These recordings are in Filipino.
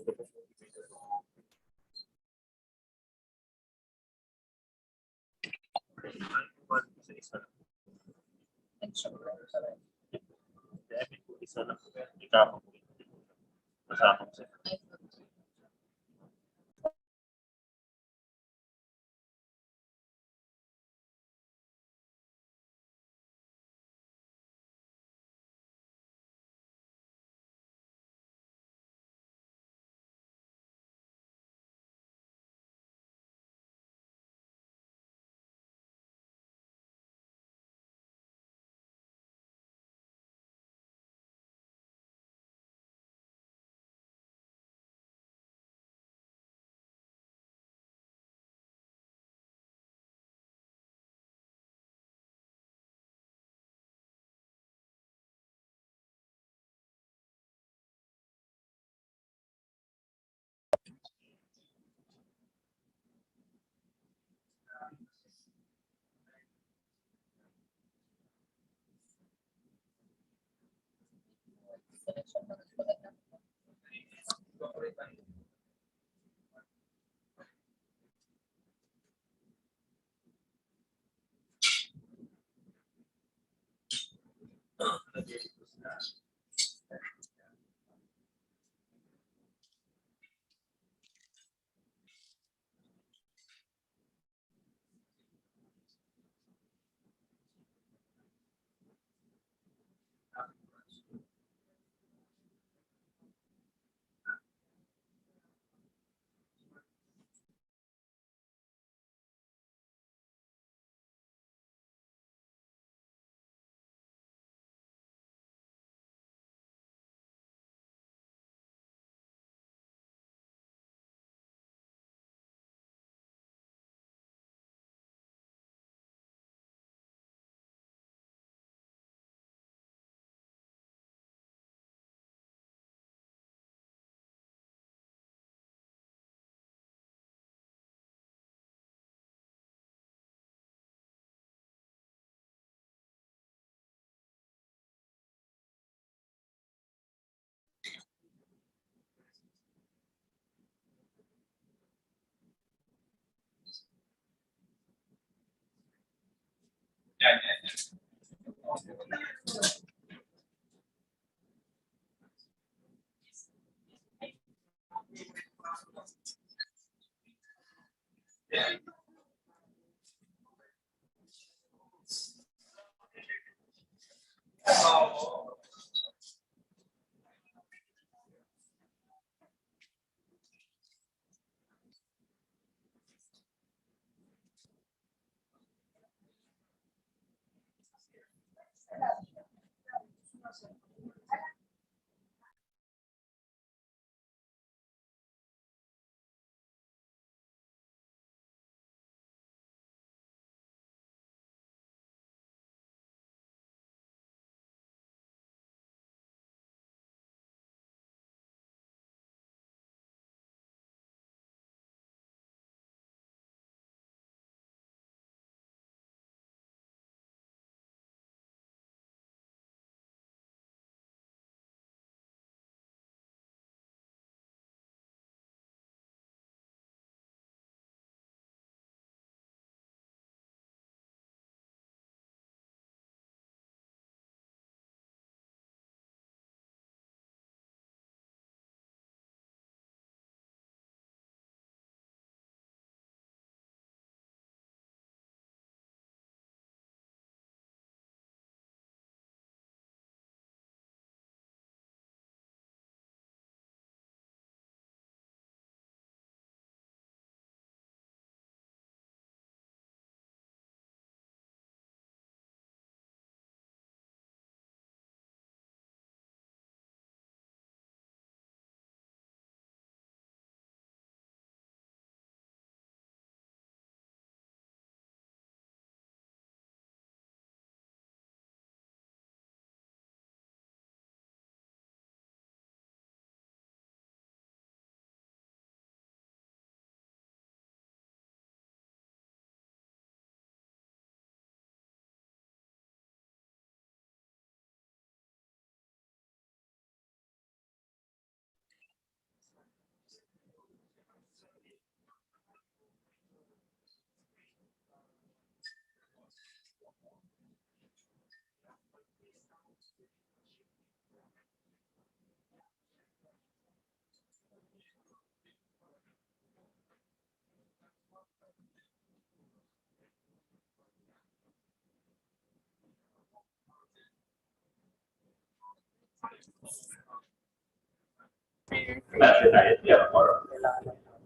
Isa lang po yan. Ikapag po. Kasama ko siya.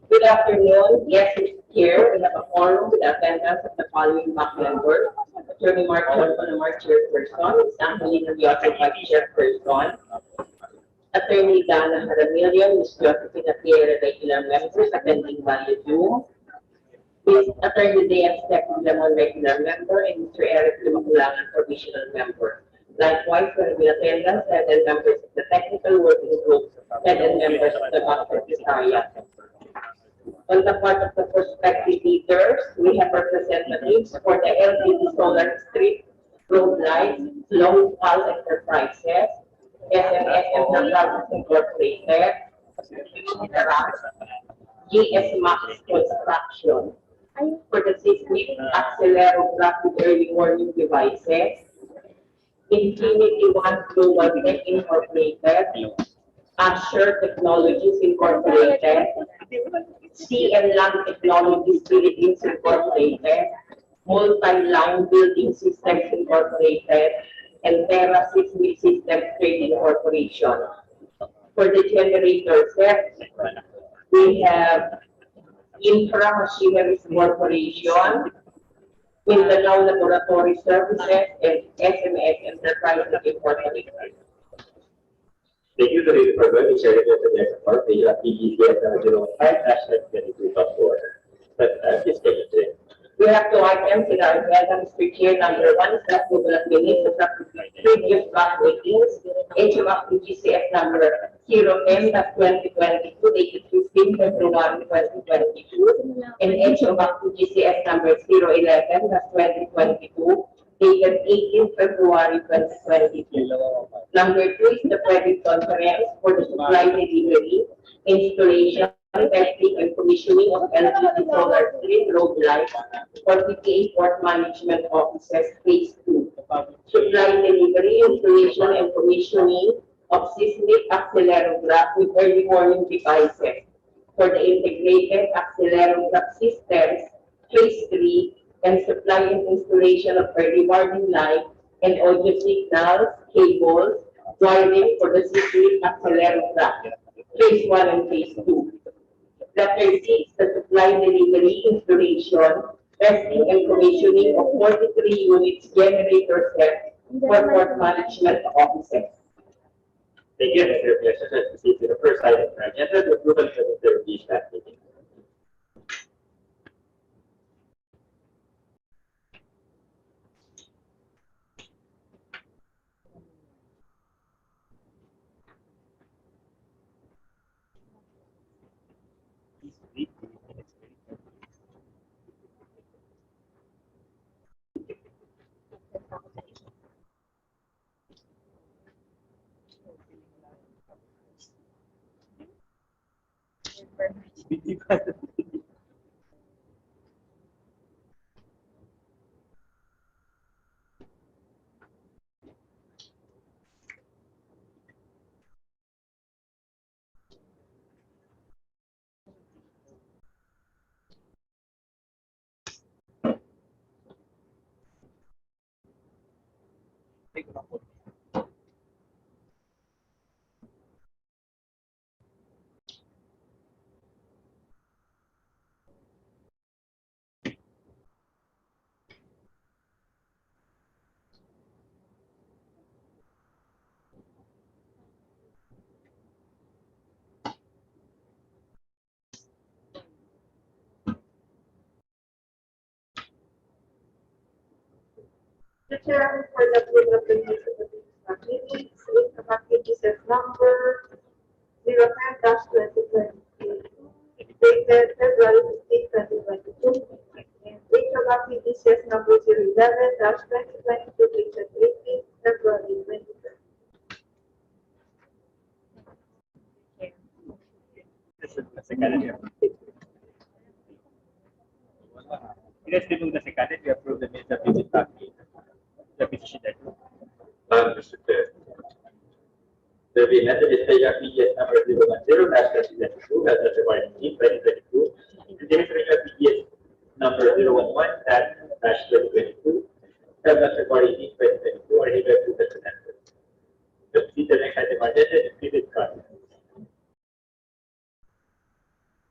Good afternoon. Yes, here we have a forum with attendance of the following BAC members. Attorney Mark Mark Chairperson, Angelina Rios, Vice Chairperson. Attorney Dana Haramillion, Ms. Josephine Atiera, regular members attending via Zoom. Ms. Attorney Dean Stephen Lemon, regular member, and Mr. Eric Lumakulangan, provisional member. Likewise, there will be attendance, 7 members of the technical working group, 7 members of the BAC Secretariat. On the part of the prospective leaders, we have representatives for the LTD Solar Street, Road Lights, Long Pulse Enterprises, SMS Enterprises Incorporated, GS Max Construction. For the seismic accelerographic early warning devices, Infinity One Global Tech Incorporated, Asher Technologies Incorporated, CM Lang Technologies Philippines Incorporated, Multi-Line Building Systems Incorporated, and Terra Seismic Systems Trading Corporation. For the generator set, we have Infra Machineries Corporation, Mindanao Laboratory Services, and SMS Enterprises Incorporated. Thank you to the program, sharing the next part, the PGCS No. 05-22.4. Please take it. We have 2 items in our agenda, Mr. Chair. Number 1 is the approval of minutes of previous BAC meetings. HO-BAC-PGCS number 010-2022, dated 15 February 2022, and HO-BAC-PGCS number 011-2022, dated 18 February 2022. Number 2 is the credit conference for the supply delivery, installation, testing, and commissioning of LTD Solar Street Road Lights for PPA Port Management Offices Phase 2. Supply delivery, installation, and commissioning of seismic accelerograph with early warning devices for the integrated accelerograph systems Phase 3, and supply and installation of early warning light and audio signals, cables, wiring for the seismic accelerograph Phase 1 and Phase 2. Letter C is the supply delivery, installation, testing, and commissioning of 43 units generator set for port management offices. Thank you, Mr. President. Let's proceed to the first item on our agenda, the approval of the release BAC meeting. The chair for the approval of the minutes of the BAC meetings is the BAC PGCS number 010-2022, dated February 15, 2022, and HO-BAC PGCS number 011-2022, dated 18 February 2022. Let's remove the second. We approve the minutes of the BAC meeting. The petition that Mr. Chair. The amended is PGCS number 010-2022, as required in 2022. The delivery of PGCS number 011-2022, February 14, 2022, or either to the presented. Proceed to the next item on the agenda, is credit card.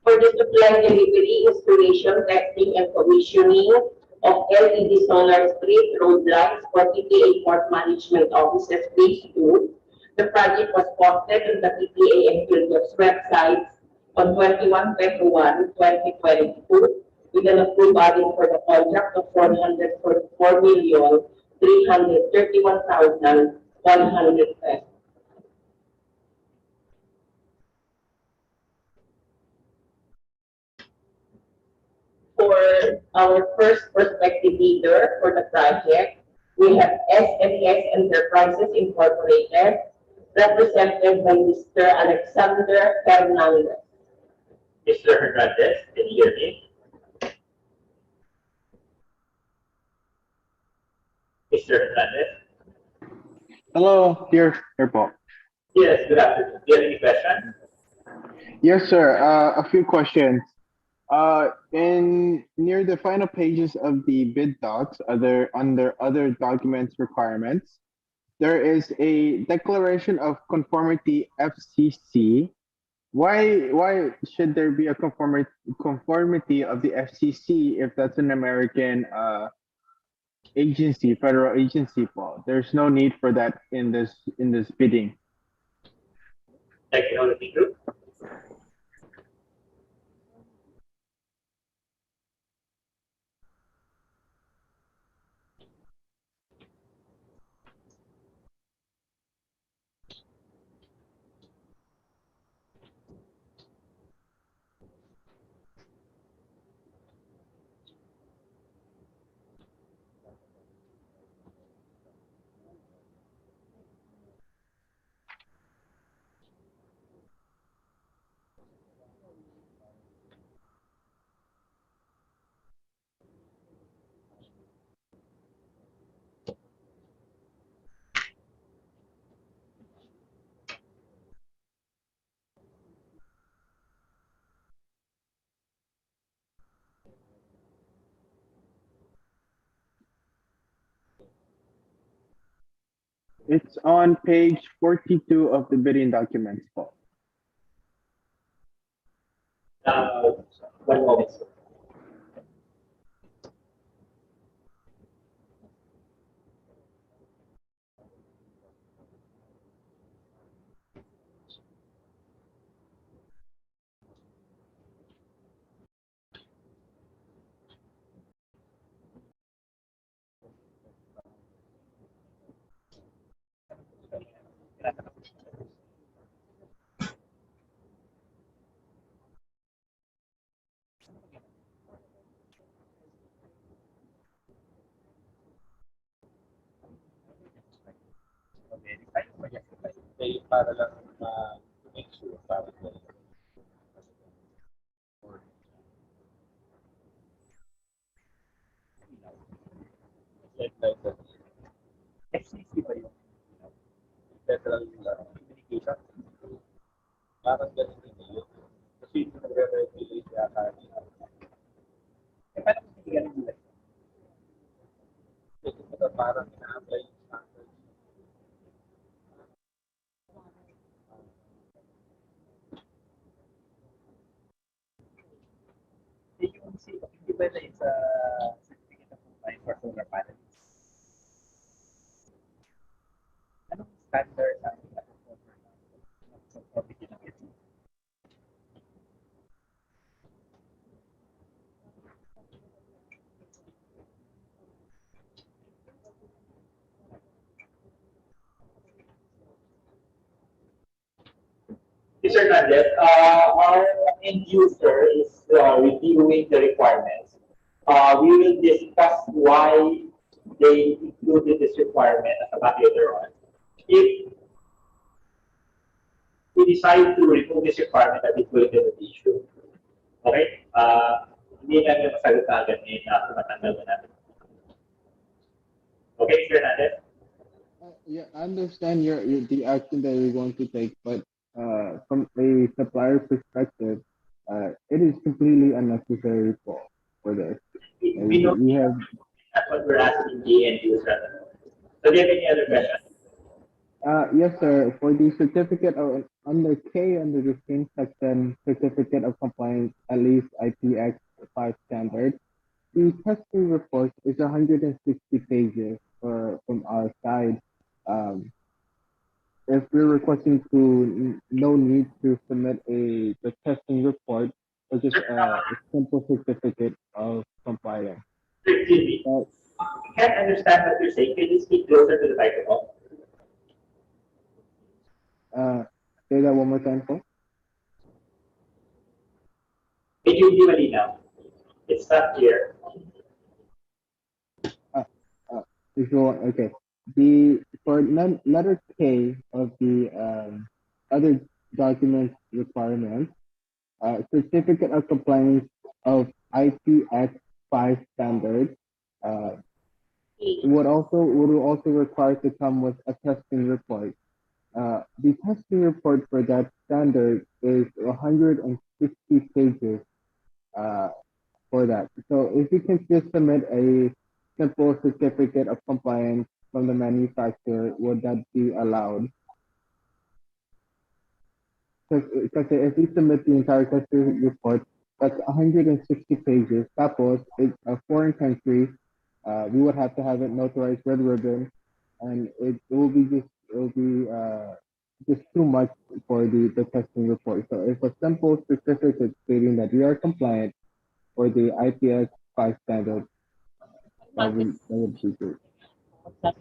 For the supply, delivery, installation, testing, and commissioning of LED solar street road lights for PPA Port Management Offices Phase 2, the project was posted on the PPA and Philips websites on 21 February 2022 with an approval for the contract of 404,331,100 pesos. For our first prospective bidder for the project, we have SNES Enterprises Incorporated, represented by Mr. Alexander Hernandez. Mr. Hernandez, can you hear me? Mr. Hernandez? Hello, here po. Yes, good afternoon. Do you have any questions? Yes, sir. A few questions. In near the final pages of the bid docs, under other documents requirements, there is a declaration of conformity FCC. Why should there be a conformity of the FCC if that's an American agency, federal agency po? There's no need for that in this bidding. Technology group? It's on page 42 of the bidding documents po. One moment, sir. Para lang make sure para FCC ba yun? Federal Communication? Parang ganun din yun. Kasi yung nagre-regulate yata nila. Paano kung hindi ganun nila? Kasi parang ina-apply yung standards. Hindi ba na sa certificate of compliance for solar panels? Anong standard ang conformity ng ito? Mr. Hernandez, our end user is reviewing the requirements. We will discuss why they included this requirement as a back later on. If we decide to remove this requirement, that is going to be the issue. Okay? Hindi namin masagot na agad na matanggal na natin. Okay, Mr. Hernandez? Yeah, I understand the action that you're going to take, but from a supplier perspective, it is completely unnecessary po. for this. We know We have that's what we're asking the end user. So do you have any other questions? yes, sir. For the certificate of under K under the same section, certificate of compliance, at least IPX5 standard. The testing report is 160 pages from our side. Um, if we're requesting to no need to submit the testing report or just a simple certificate of compliance. Excuse me. I can't understand what you're saying. Can you speak closer to the microphone? Say that one more time, sir. Medyo hindi malinaw. It's not clear. Okay. For letter K of the other document requirements, certificate of compliance of IPX5 standards would also require to come with a testing report. The testing report for that standard is 160 pages for that. So if you can just submit a simple certificate of compliance from the manufacturer, would that be allowed? Because if you submit the entire testing report, that's 160 pages. Tapos, it's a foreign country. We would have to have it notarized red ribbon, and it will be just too much for the testing report. So if a simple certificate stating that we are compliant for the IPS 5 standard, that would be good. Okay,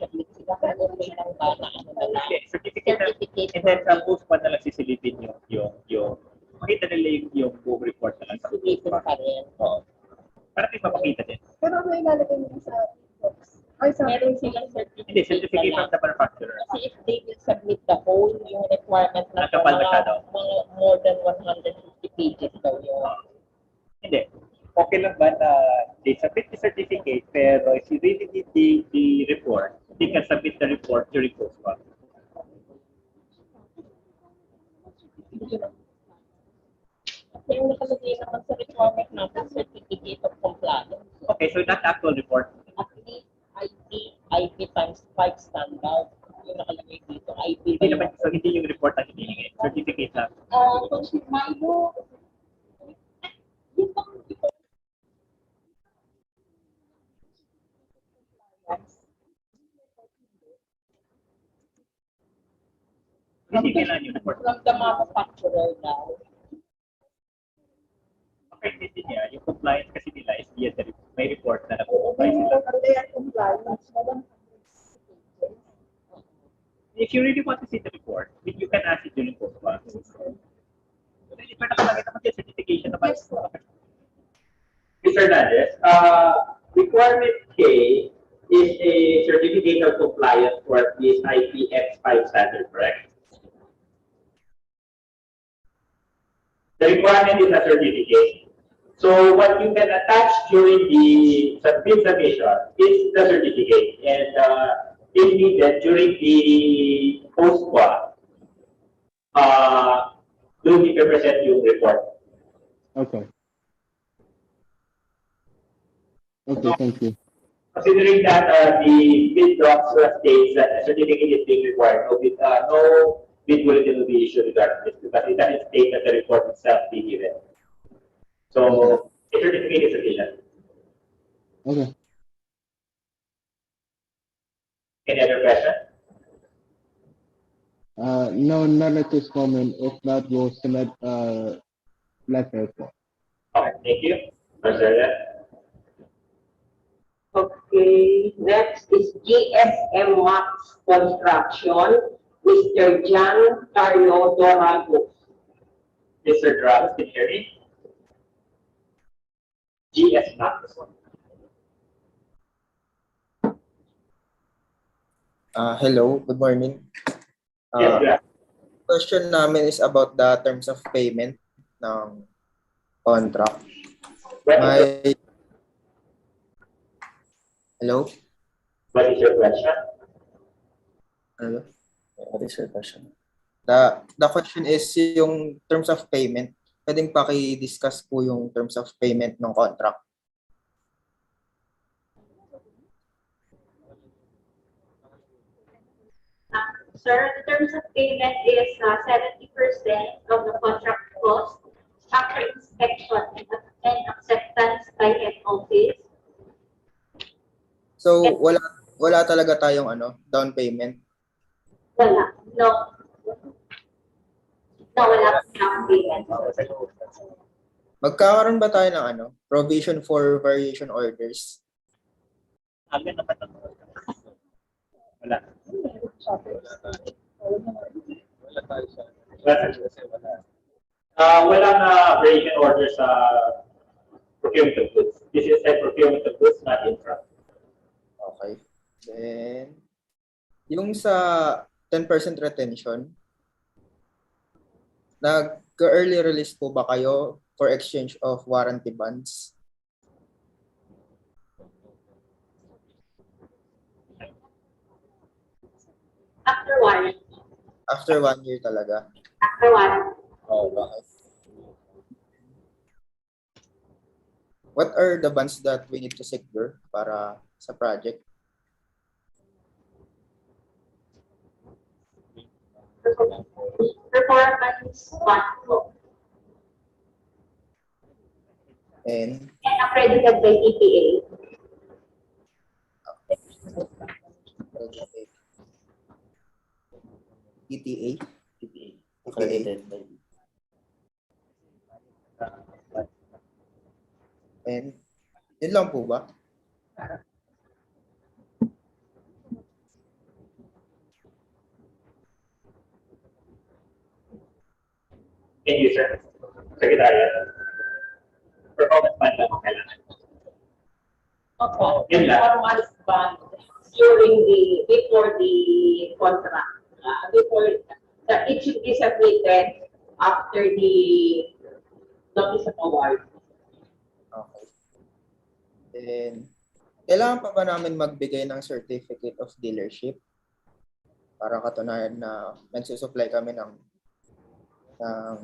certificate na, and then sa post pa na lang sisilipin yung makita nila yung book report na lang sa post pa. Oo. Para kayo mapakita din. Pero ano ilalagay nila sa box? Ay, sa Meron silang Hindi, certificate certificate na from the manufacturer. Kasi if they will submit the whole, yung requirement na Nakapal masyado. mga more than 150 pages daw yung Hindi. Okay lang ba na they submit the certificate, pero if you really need the report, they can submit the report during post pa. Kasi yung nakalagay naman sa requirement natin, certificate of compliance. Okay, so that's actual report. At least IP times 5 standard. Yung nakalagay dito, IP. Hindi naman, so hindi yung report ang hinihingi. Certificate lang. Confirmado. Yung bang Hindi kailangan yung report. from the manufacturer daw. Okay, hindi niya. Yung compliance kasi nila is via the may report na nag-comply sila. If you really want to see the report, you can ask it during post pa. If you're nakalagay naman yung certification naman. Mr. Hernandez, requirement K is a certificate of compliance for this IPX5 standard, correct? The requirement is a certificate. So what you can attach during the bid submission is the certificate, and if needed during the post-qua, will be represent yung report. Okay. Okay, thank you. Considering that the bid docs states that a certificate is being required, no bid bulletin will be issued regarding this because it doesn't state that the report itself be given. So a certificate is sufficient. Okay. Any other question? No, not at this moment. If not, we'll submit letter. Okay, thank you. Marcella. Okay, next is GSM Max Construction, Mr. John Carlo Dorago. Mr. Drums, can you hear me? GS Max. Hello, good morning. Yes, yeah. Question namin is about the terms of payment ng contract. Hello? What is your question? Hello? What is your question? The question is yung terms of payment. Pwedeng paki-discuss po yung terms of payment ng contract. Sir, the terms of payment is 70% of the contract cost after inspection and acceptance by head office. So, wala talaga tayong down payment. Wala. No. No, wala pong down payment. Magkakaroon ba tayo ng provision for variation orders? Amin naman ang wala. Wala tayo sa Wala na variation order sa procurement of goods. This is a procurement of goods, not infra. Okay. Then, yung sa 10% retention, nag-early release po ba kayo for exchange of warranty bonds? After warranty. After 1 year talaga? After warranty. Oh, bakit? What are the bonds that we need to secure para sa project? Performance bond po. And Accredited by EPA. ETA? accredited by And yun lang po ba? End user, secretariat. Performance bond lang ang kailangan. Opo. Yun lang. Performance bond before the contract. It should be submitted after the notice of award. Okay. Then, kailangan pa ba namin magbigay ng certificate of dealership para katunayan na nagsusupply kami ng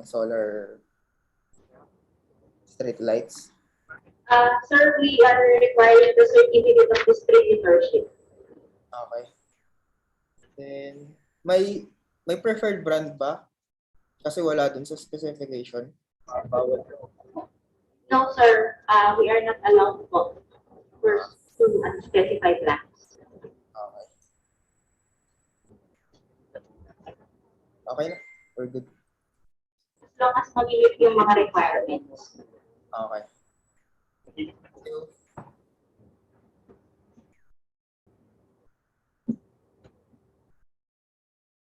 solar street lights? Sir, we are requiring the certificate of distributorship. Okay. Then, may preferred brand ba? Kasi wala dun sa specification. No, sir. We are not allowed po to unspecified brands. Okay. Okay na. We're good. As long as mag-meet yung mga requirements. Okay. Thank you.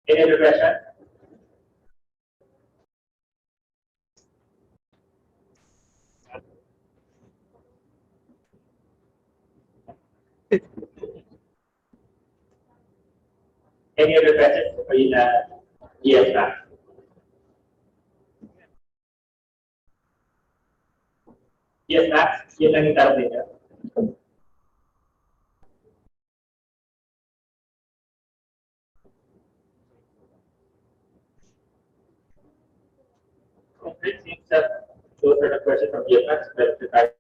Any other question? Any other questions? Or you yes, ma'am. Yes, ma'am. Yun lang yung tanong niya. Okay, seems that those are the questions from EFX, but the time.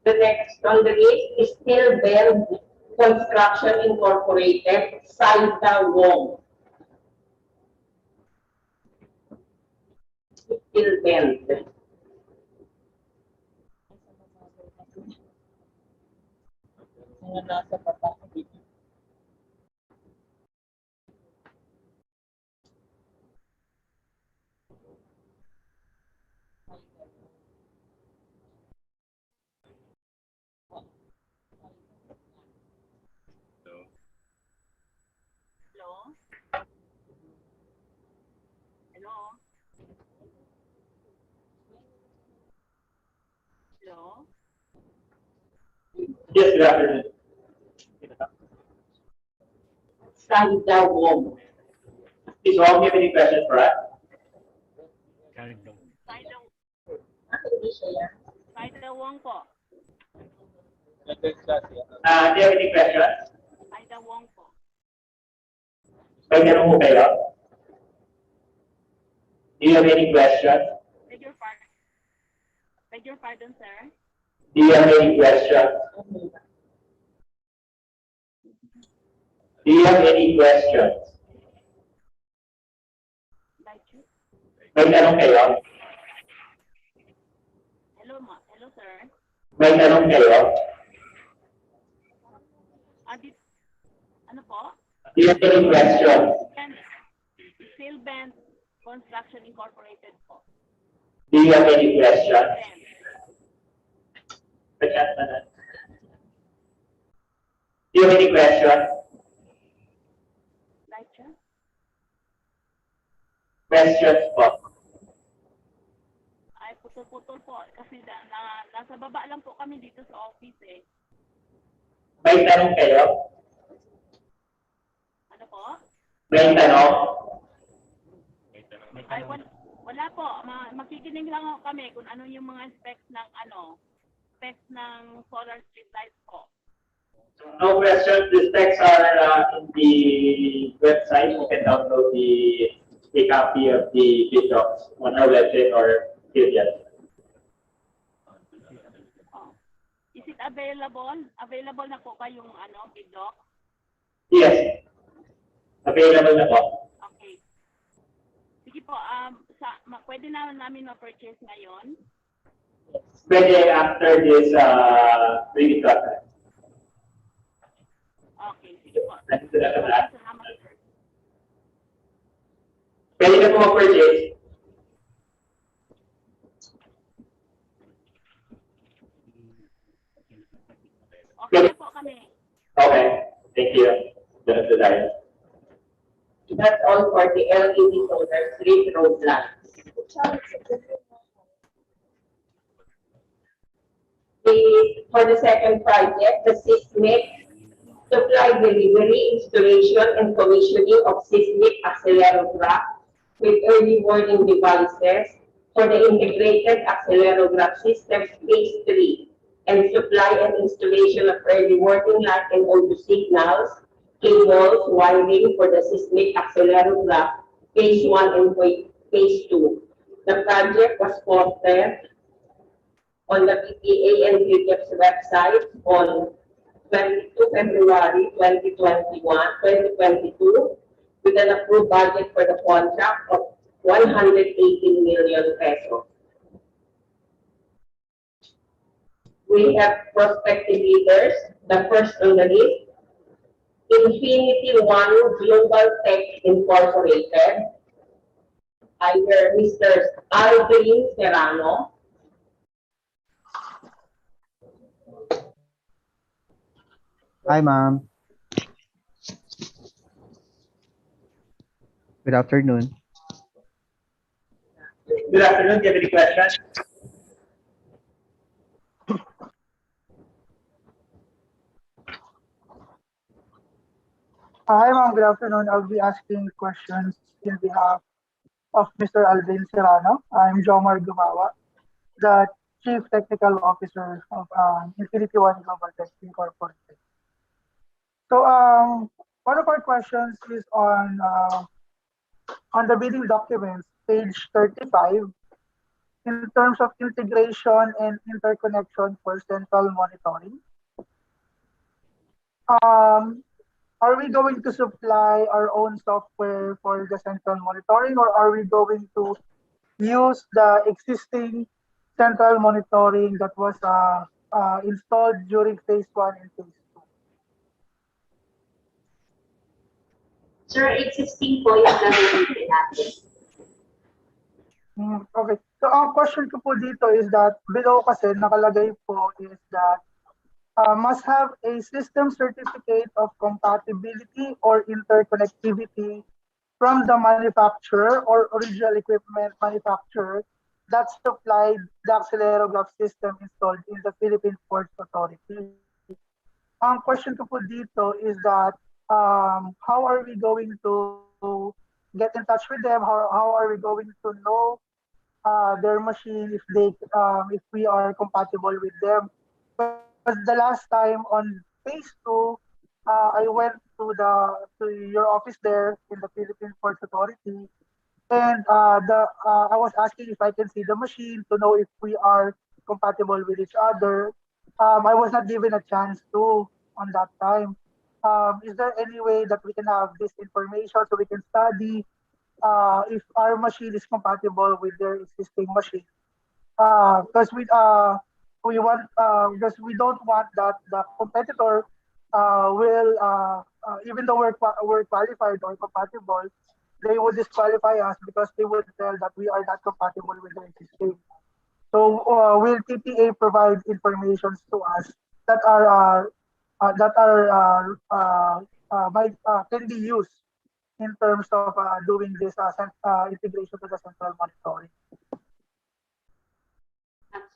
The next on the list is Still Bell Construction Incorporated, Saida Wong. Still Bell. Mga nasa baba. Yes, good afternoon. Saida Wong. Please, all of you have any questions for us? Hindi siya yan. Saida Wong po. Do you have any questions? Saida Wong po. May tanong mo kayo? Do you have any questions? Beg your pardon. Beg your pardon, sir. Do you have any questions? Do you have any questions? Like you. May tanong kayo? Hello, sir. May tanong kayo? Ano po? Do you have any questions? Sailband Construction Incorporated po. Do you have any questions? Sailband. Do you have any questions? Like you. Questions po? Ay, putol-putol po. Kasi nasa baba lang po kami dito sa office eh. May tanong kayo? Ano po? May tanong? Ay, wala po. Makikinig lang ako kami kung ano yung mga specs ng specs ng solar street lights po. No questions. The specs are in the website. You can download a copy of the bid docs on our website or PDF. Oh. Is it available? Available na po ba yung bid doc? Yes. Available na po. Okay. Sige po, pwede na namin ma-purchase ngayon? Pwede after this reading process. Okay, sige po. Salamat. Salamat, sir. Pwede na po mag-purchase. Okay na po kami. Okay. Thank you. Ganun na tayo. That's all for the LED solar street road lamps. For the second project, the seismic supply delivery, installation, and commissioning of seismic accelerograph with early warning devices for the integrated accelerograph systems phase 3 and supply and installation of early warning light and audio signals, cables, wiring for the seismic accelerograph phase 1 and phase 2. The project was posted on the PPA and QTEP's website on 22 February 2022 with an approved budget for the contract of 118 million pesos. We have prospective leaders. The first on the list, Infinity One Global Tech Incorporated. Either Mr. Alvin Serrano. Hi, ma'am. Good afternoon. Good afternoon. Do you have any questions? Hi, ma'am. Good afternoon. I'll be asking questions in behalf of Mr. Alvin Serrano. I'm Jomar Gumawa, the Chief Technical Officer of Infinity One Global Tech Incorporated. So, one of our questions is on the bidding documents, page 35, in terms of integration and interconnection for central monitoring. Are we going to supply our own software for the central monitoring, or are we going to use the existing central monitoring that was installed during phase 1 and phase 2? Sir, existing po yung gagamitin natin. Okay. So, ang question ko po dito is that below kasi nakalagay po is that must have a system certificate of compatibility or interconnectivity from the manufacturer or original equipment manufacturer that supplied the accelerograph system installed in the Philippine Ports Authority. Ang question ko po dito is that how are we going to get in touch with them? How are we going to know their machine if we are compatible with them? Because the last time on phase 2, I went to your office there in the Philippine Ports Authority, and I was asking if I can see the machine to know if we are compatible with each other. I was not given a chance to on that time. Is there any way that we can have this information so we can study if our machine is compatible with their existing machine? Because we want because we don't want that the competitor will even though we're qualified or compatible, they would disqualify us because they would tell that we are not compatible with the existing. So will TPA provide information to us that can be used in terms of doing this integration to the central monitoring?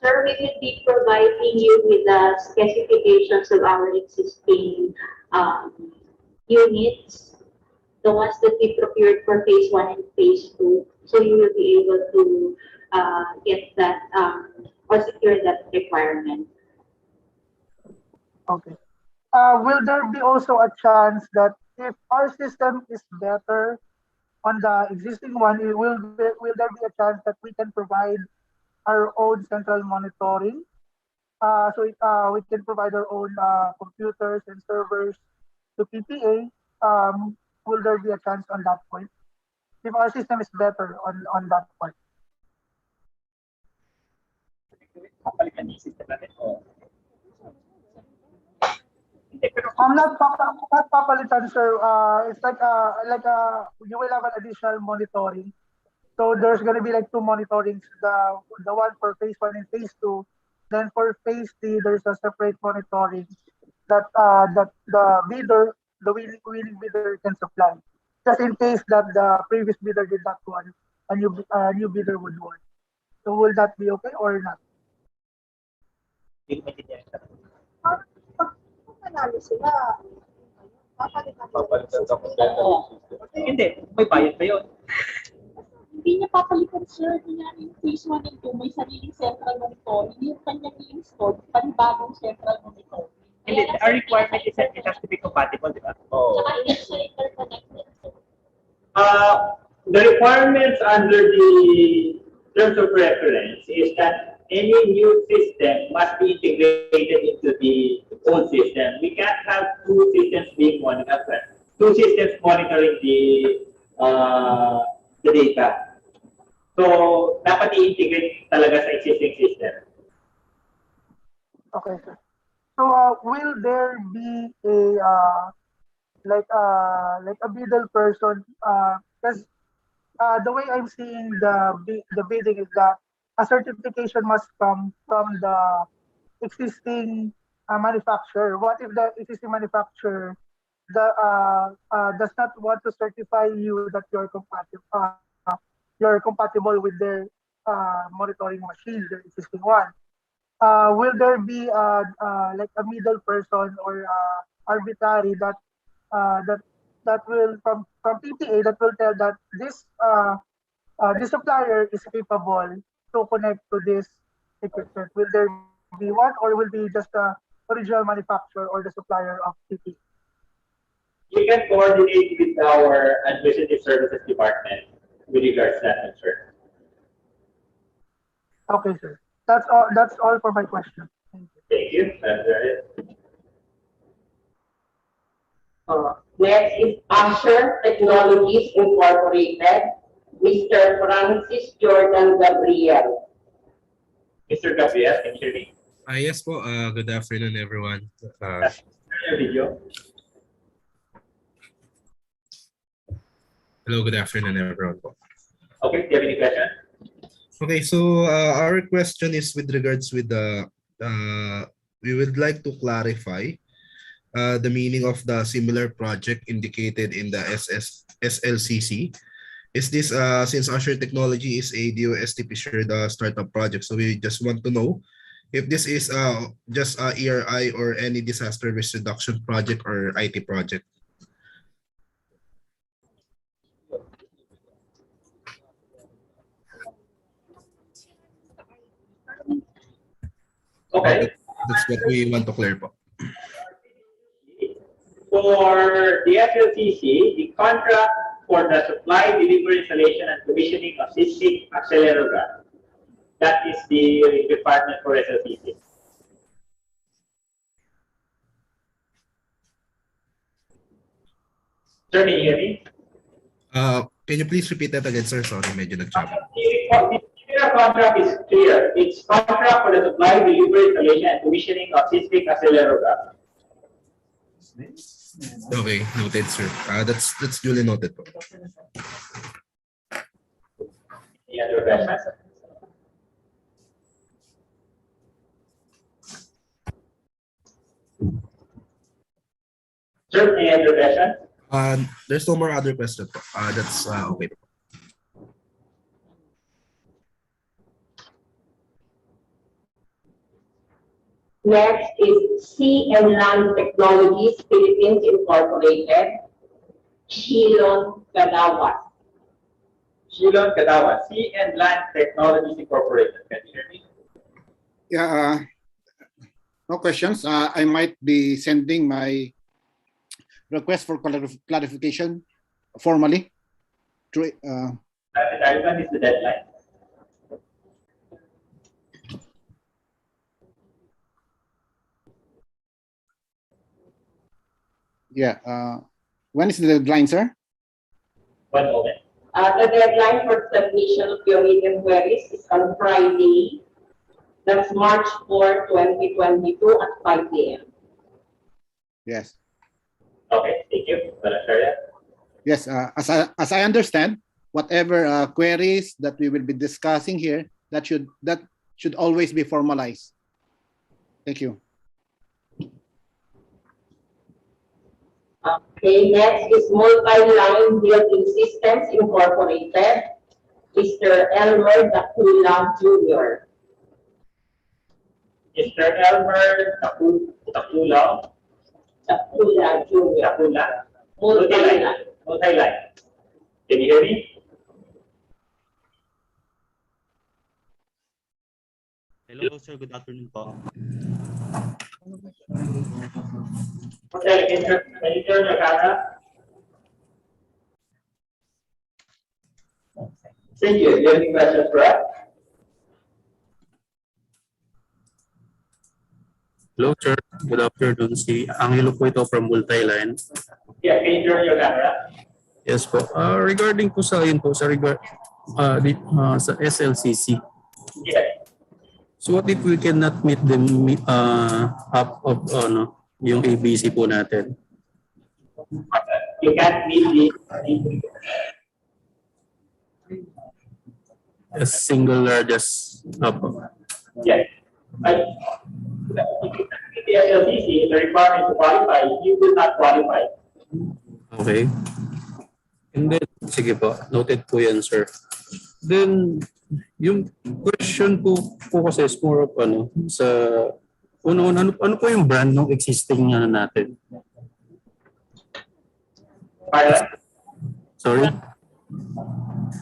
Sir, we will be providing you with the specifications of our existing units, the ones that we procured for phase 1 and phase 2. So you will be able to get that or secure that requirement. Okay. Will there be also a chance that if our system is better on the existing one, will there be a chance that we can provide our own central monitoring? We can provide our own computers and servers to PPA. Will there be a chance on that point? If our system is better on that point? Kapalitan yung system natin. Not papalitan, sir. It's like you will have an additional monitoring. So there's going to be like two monitorings, the one for phase 1 and phase 2. Then for phase 3, there's a separate monitoring that the bidder, the winning bidder can supply. Just in case that the previous bidder did not want, a new bidder would want. So will that be okay or not? Panalo sila. Papalitan Hindi, may bayad ba yun? Hindi niya papalitan, sir. Kunyari yung phase 1 and 2, may sariling central monitoring. Yung kanyang i-install, panibagong central monitoring. And our requirement is that it has to be compatible, di ba? Oh. Saka hindi siya interconnected, sir. The requirements under the terms of reference is that any new system must be integrated into the old system. We can't have two systems being monitored, two systems monitoring the data. So, dapat i-integrate talaga sa existing system. Okay, sir. So will there be a like a middle person? Because the way I'm seeing the bidding is that a certification must come from the existing manufacturer. What if the existing manufacturer does not want to certify you that you're compatible with their monitoring machine, the existing one? Will there be like a middle person or arbitrary that will from PPA that will tell that this supplier is capable to connect to this equipment? Will there be one, or will be just the original manufacturer or the supplier of PPA? You can coordinate with our administrative services department with regards to that concern. Okay, sir. That's all. That's all for my question. Thank you. That's it. Next is Asher Technologies Incorporated, Mr. Francis Jordan Gabriel. Mr. Gabriel, can you hear me? Yes po. Good afternoon, everyone. Your video. Hello, good afternoon, everyone po. Okay, do you have any question? Okay, so our question is with regards with the, we would like to clarify the meaning of the similar project indicated in the SLCC. Is this, since Asher Technology is a DOSTP shared startup project, so we just want to know if this is just a ERI or any disaster risk reduction project or IT project. Okay. That's what we want to clear po. For the SLCC, the contract for the supply, delivery, installation, and commissioning of SysTick accelerogram. That is the requirement for SLCC. Sir, can you hear me? Can you please repeat that again, sir? Sorry, medyo nag-chop. The contract is clear. It's contract for the supply, delivery, installation, and commissioning of seismic accelerograph. Okay, noted, sir. That's duly noted po. Any other questions? Sir, any other questions? There's no more other question po. That's okay. Next is Sea and Land Technologies Philippines Incorporated, Shilon Kadawas. Shilon Kadawa, Sea and Land Technologies Incorporated. Can you hear me? Yeah, no questions. I might be sending my request for clarification formally. Advertisement is the deadline. Yeah. When is the deadline, sir? 1 moment. The deadline for submission of your written queries is on Friday. That's March 4, 2022 at 5 p.m. Yes. Okay, thank you. Yes. As I understand, whatever queries that we will be discussing here, that should always be formalized. Thank you. Okay, next is Multi-Line Building Systems Incorporated, Mr. Elmer Dakula Jr. Mr. Elmer Takula Jr. Multi-line. Multi-line. Can you hear me? Hello, sir. Good afternoon po. Okay, can you turn your camera? Thank you. Do you have any questions for us? Hello, sir. Good afternoon. Si Angelo po ito from Multiline. Yeah, can you turn your camera? Yes po. Regarding po sa yun po, sa sa SLCC. Yes. So what if we cannot meet the up of yung ABC po natin? You can't meet A single largest up. yes. But if you can't meet the SLCC, the requirement to qualify, you will not qualify. Okay. And then, sige po, noted po yan, sir. Then, yung question po kasi is more of sa ano po yung brand ng existing natin? Sorry?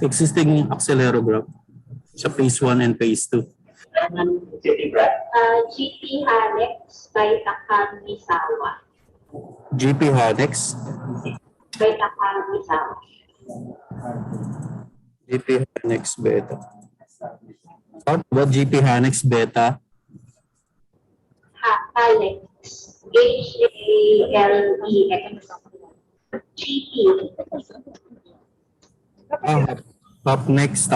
Existing accelerograph sa phase 1 and phase 2. GP Hanex by Takamisawa. GP Hanex? By Takamisawa. GP Hanex Beta. What GP Hanex Beta? Hanex. H-A-L-E-X. GP. Up next,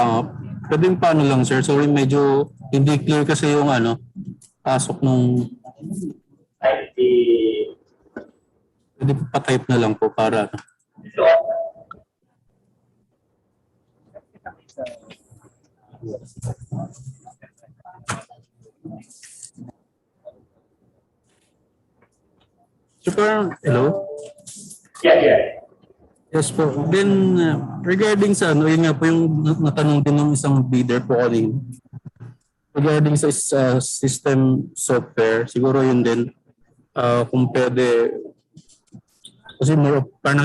pwede paano lang, sir? Sorry, medyo hindi clear kasi yung pasok nung... Pwede pa-type na lang po para... So parang, hello? Yeah. Yes po. Then, regarding sa yun nga po yung natanong din ng isang bidder po kanina. Regarding sa system software, siguro yun din, kung pwede, kasi parang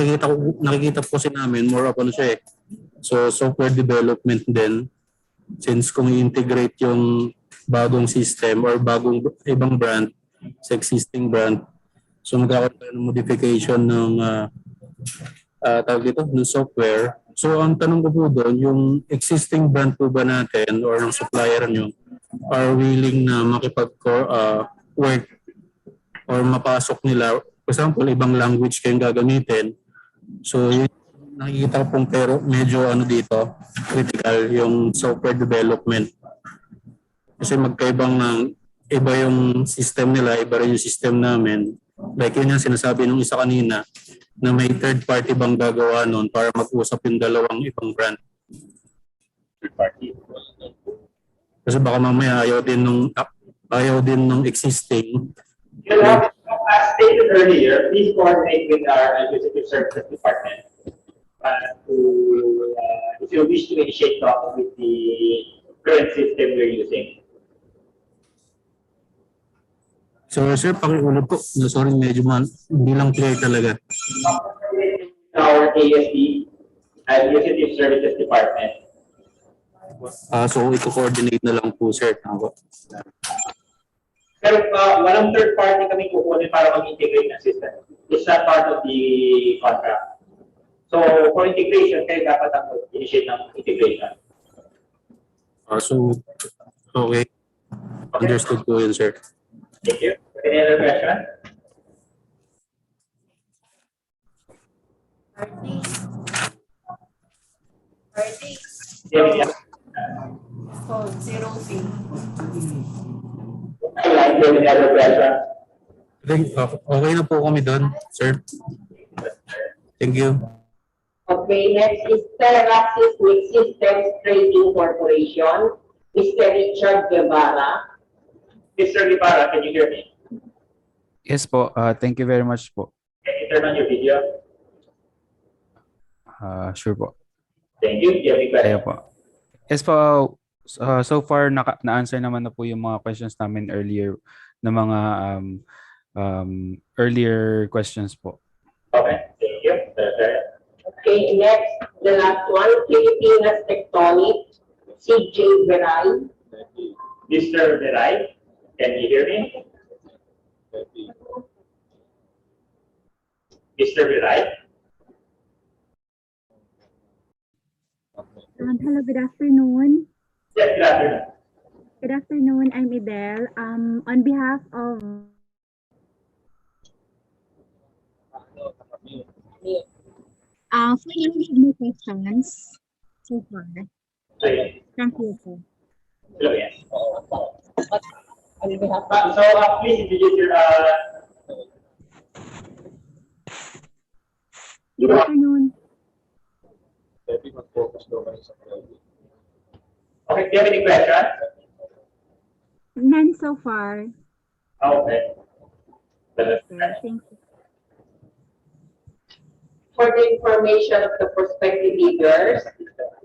nakikita po kasi namin, more of siya eh. So, software development din, since kung i-integrate yung bagong system or ibang brand sa existing brand, so magkakaroon ng modification ng tawag dito, ng software. So ang tanong ko po doon, yung existing brand po ba natin or ng supplier nyo are willing na makipag-work or mapasok nila, for example, ibang language kayong gagamitin, So yun nakikita ko pong pero medyo ano dito, critical yung software development. Kasi iba yung system nila, iba rin yung system namin. Like yun yung sinasabi nung isa kanina, na may third party bang gagawa nun para mag-usap yung dalawang ibang brand. Third party. Kasi baka mamaya ayaw din nung existing. You know, as stated earlier, please coordinate with our Executive Services Department if you wish to initiate talks with the current system we're using. So sir, pakiulit po. No, sorry, medyo hindi lang clear talaga. Our ASD, Executive Services Department. So ito coordinate na lang po sir. Pero walang third party kami kukunin para mag-integrate ng system. It's not part of the contract. So for integration, kayo dapat ang initiate ng integration. So, okay. Understood po yun, sir. Thank you. Any other question? Yeah. So, zero fee. Any other question? Okay na po kami doon, sir. Thank you. Okay, next is Teleraxis Mix Systems Trading Corporation, Mr. Richard Guevara. Mr. Guevara, can you hear me? Yes po. Thank you very much po. Can you turn on your video? Sure po. Thank you. Do you have any questions? Kaya po. Yes po. So far, na-answer naman na po yung mga questions namin earlier na mga earlier questions po. Okay, thank you. Okay, next, the last one, Filipinas Tectonic, CJ Veray. Mr. Veray, can you hear me? Mr. Veray? Hello, good afternoon. Yes, good afternoon. Good afternoon, I'm Idel. On behalf of for you, no questions so far. Okay. Thank you po. Hello, yes. So, please introduce your Good afternoon. Okay, do you have any questions? None so far. Okay. Thank you. For the information of the prospective bidders,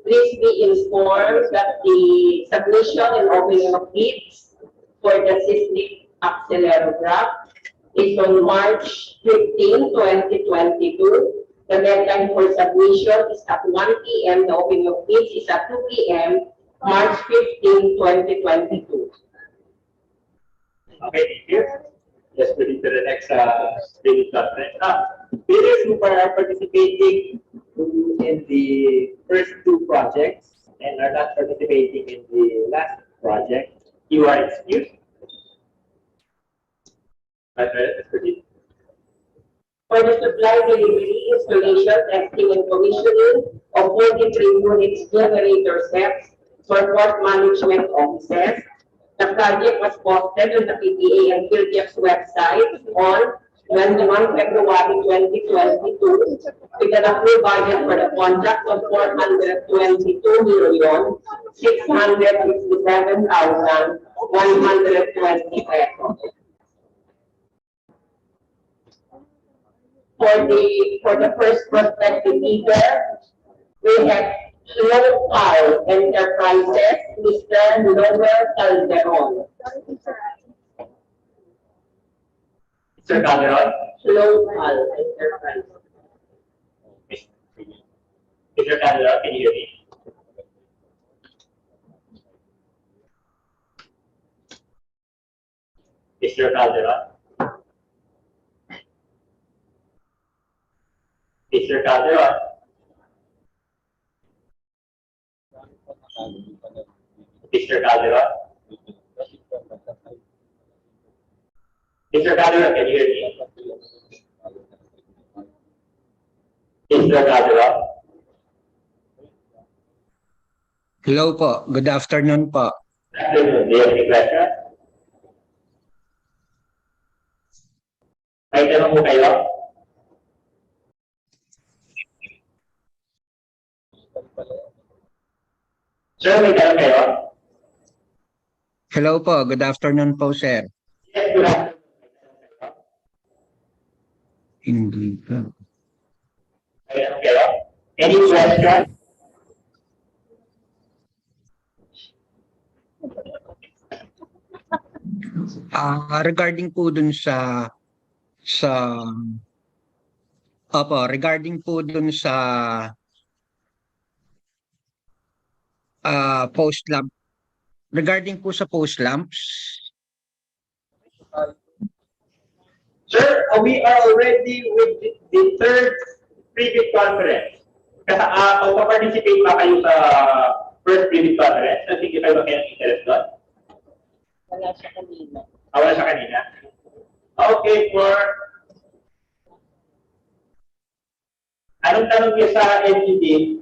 please be informed that the submission and opening of bids for the seismic accelerograph is on March 15, 2022. The deadline for submission is at 1 p.m. The opening of bids is at 2 p.m. March 15, 2022. Okay, thank you. Let's proceed to the next bidding conference. Bidders who are participating in the first two projects and are not participating in the last project, you are excused. Let's proceed. For the supply, delivery, installation, testing, and commissioning of 43 units generator sets for port management offices, the project was posted on the PTA and PhilGEP's website on 21 February 2022 with an approved budget for the contract of 422,667,120 pesos. For the first prospective bidder, we have Local Enterprises, Mr. Noel Calderon. Mr. Calderon? Local Enterprises. Mr. Calderon, can you hear me? Mr. Calderon? Mr. Calderon? Mr. Calderon? Mr. Calderon, can you hear me? Mr. Calderon. Hello po. Good afternoon po. Afternoon. Do you have any question? May tanong mo kayo? Sir, may tanong kayo? Hello po. Good afternoon po, sir. Yes, good afternoon. Hindi po. May tanong kayo? Any question? Regarding po dun regarding po dun sa post lamp, regarding po sa post lamps. Sir, we are already with the third private conference. Participate ba kayo sa first private conference? I think if I don't have interest doon. Wala siya kanina. Wala siya kanina. Okay, anong tanong niyo sa LED?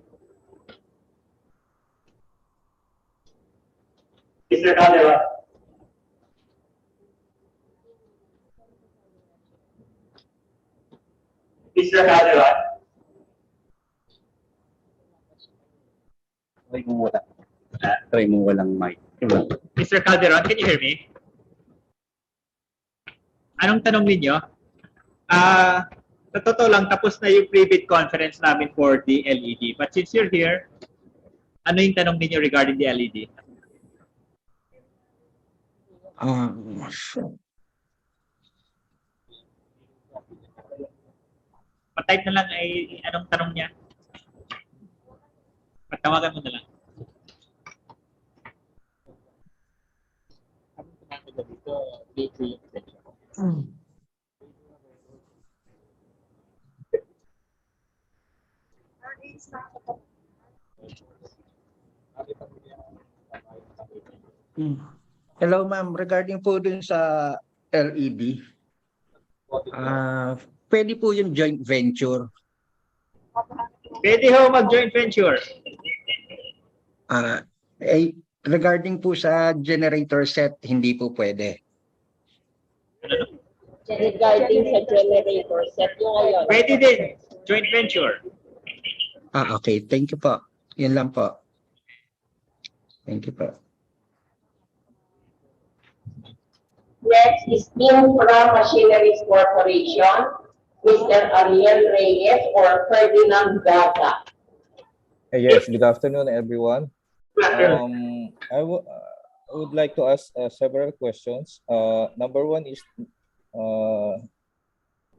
Mr. Calderon. Mr. Calderon. Try mo walang mic. Mr. Calderon, can you hear me? Anong tanong ninyo? Sa totoo lang, tapos na yung private conference namin for the LED. But since you're here, ano yung tanong ninyo regarding the LED? Pa-type na lang ay anong tanong niya. Patawagan mo na lang. Hello ma'am, regarding po dun sa LED, pwede po yung joint venture. Pwede ho mag-joint venture. Regarding po sa generator set, hindi po pwede. Regarding sa generator set yung ngayon. Pwede din. Joint venture. Okay. Thank you po. Yan lang po. Thank you po. Next is Infra Machineries Corporation, Mr. Ariel Reyes or Ferdinand Gata. Yes, good afternoon, everyone. I would like to ask several questions. Number one is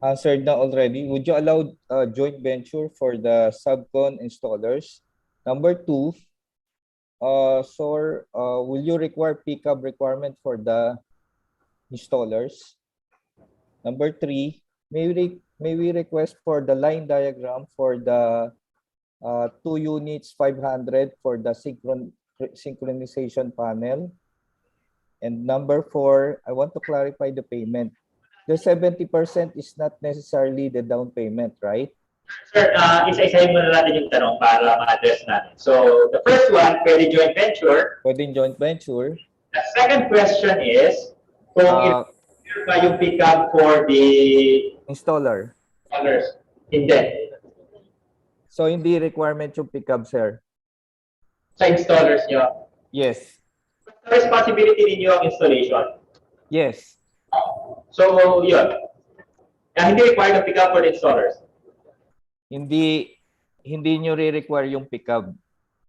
answered na already. Would you allow joint venture for the subcon installers? Number two, will you require pickup requirement for the installers? Number three, may we request for the line diagram for the 2 units 500 for the synchronization panel? And number four, I want to clarify the payment. The 70% is not necessarily the down payment, right? Sir, isa-isahin muna natin yung tanong para ma-address natin. So, the first one, pwede joint venture. Pwede joint venture. The second question is, kung ba yung pickup for the installer? Hindi. So, hindi requirement yung pickup, sir? Sa installers nyo? Yes. Responsibility ninyo ang installation? Yes. So, yun. Hindi required ang pickup for the installers? Hindi nyo re-require yung pickup?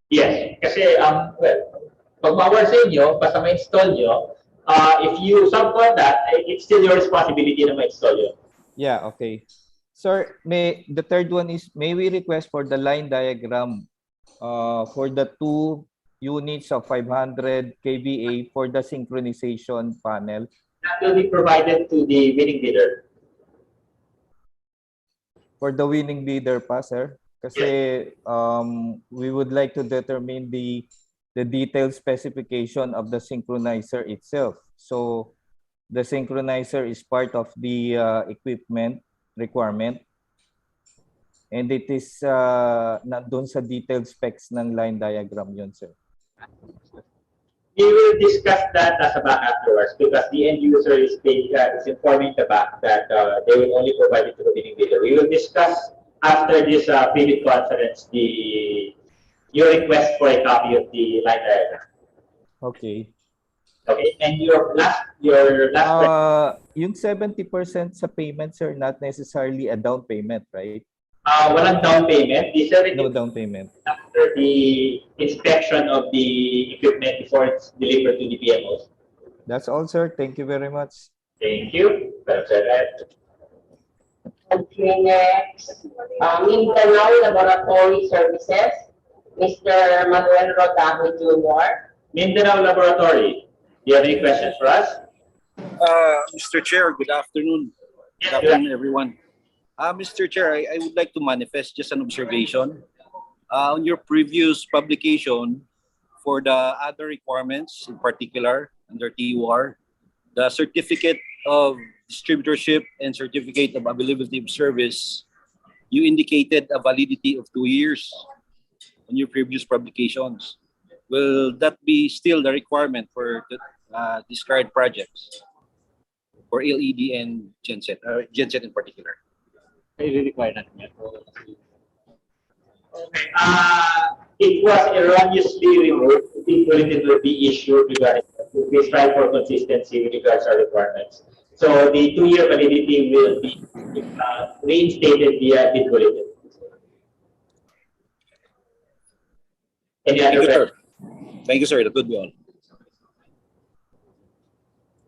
Yes. Kasi, pag ma-aware sa inyo, basta ma-install nyo, if you subcon that, it's still your responsibility na ma-install yun. Yeah, okay. Sir, the third one is, may we request for the line diagram for the 2 units of 500 kVA for the synchronization panel? That will be provided to the winning bidder. For the winning bidder pa, sir? Kasi we would like to determine the detailed specification of the synchronizer itself. So the synchronizer is part of the equipment requirement. And it is nandun sa detailed specs ng line diagram yun, sir. We will discuss that as a back afterwards because the end user is informing the back that they will only provide it to the meeting video. We will discuss after this pre-bid conference your request for a copy of the line diagram. Okay. Okay, and your last yung 70% sa payment, sir, not necessarily a down payment, right? Walang down payment. No down payment. After the inspection of the equipment before it's delivered to the PMOs. That's all, sir. Thank you very much. Thank you. Okay, next. Mindanao Laboratory Services, Mr. Manuel Rodaje Jr. Mindanao Laboratory, do you have any questions for us? Mr. Chair, good afternoon. Good afternoon, everyone. Mr. Chair, I would like to manifest just an observation. On your previous publication, for the other requirements, in particular, under TUR, the certificate of distributorship and certificate of availability of service, you indicated a validity of 2 years on your previous publications. Will that be still the requirement for the described projects for LED and genset in particular? It was erroneously removed. It will be issued regarding we strive for consistency with regards to our requirements. So the 2-year validity will be reinstated via bid bulletin. Any other questions? Thank you, sir. That would be all.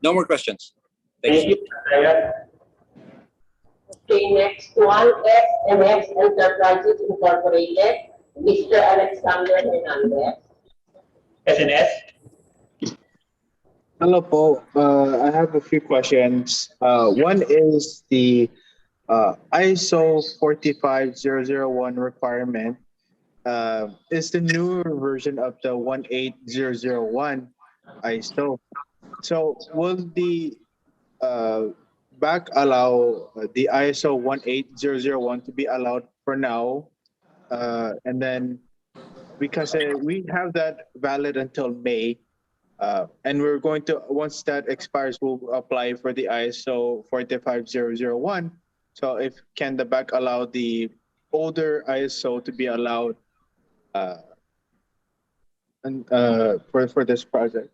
No more questions. Thank you. Okay, next one, SMX Enterprises Incorporated, Mr. Alexander Hernandez. SNS. Hello po. I have a few questions. One is the ISO 45001 requirement is the newer version of the 18001 ISO. So will the BAC allow the ISO 18001 to be allowed for now? And then because we have that valid until May, and we're going to, once that expires, we'll apply for the ISO 45001. So if can the BAC allow the older ISO to be allowed for this project?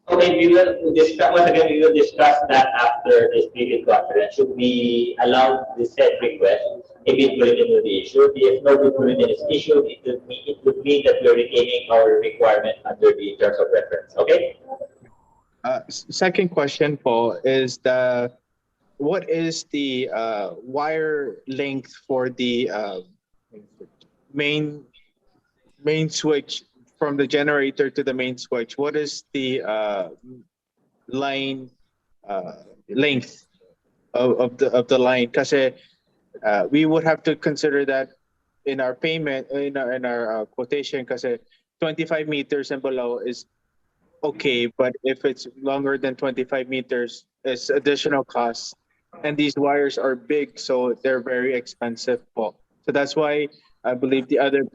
Okay, we will discuss once again. We will discuss that after this bid conference. Should we allow the said request? A bid bulletin will be issued. If no bid bulletin is issued, it would mean that we are retaining our requirement under the terms of reference. Okay. Second question, Paul, is what is the wire length for the main switch from the generator to the main switch? What is the line length of the line? Because we would have to consider that in our payment, in our quotation, because 25 meters and below is okay, but if it's longer than 25 meters, it's additional costs. And these wires are big, so they're very expensive. So that's why I believe the other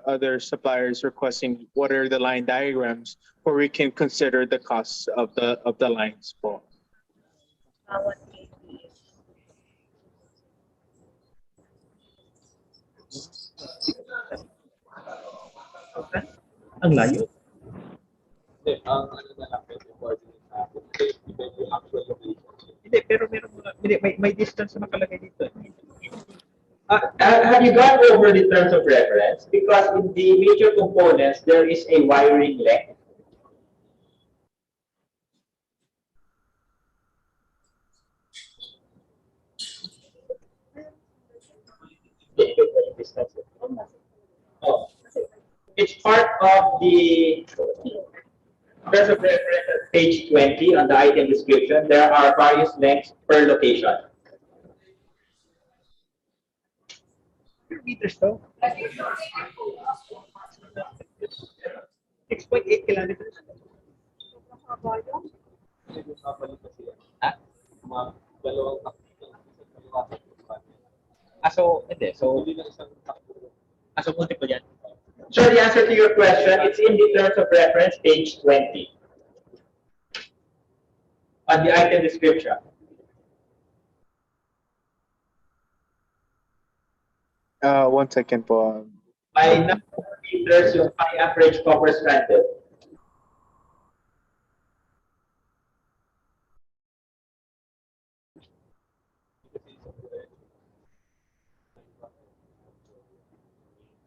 other suppliers requesting what are the line diagrams where we can consider the costs of the lines. Ang layo. Hindi, pero may distance na nakalagay dito. Have you gone over the terms of reference? Because in the major components, there is a wiring length. Oh. It's part of the terms of reference at page 20 on the item description. There are various lengths per location. Meters though. 6.8 kilometers. hindi. Multiple yan. So the answer to your question, it's in the terms of reference, page 20. On the item description. One second po. By number of meters yung high average copper stranded.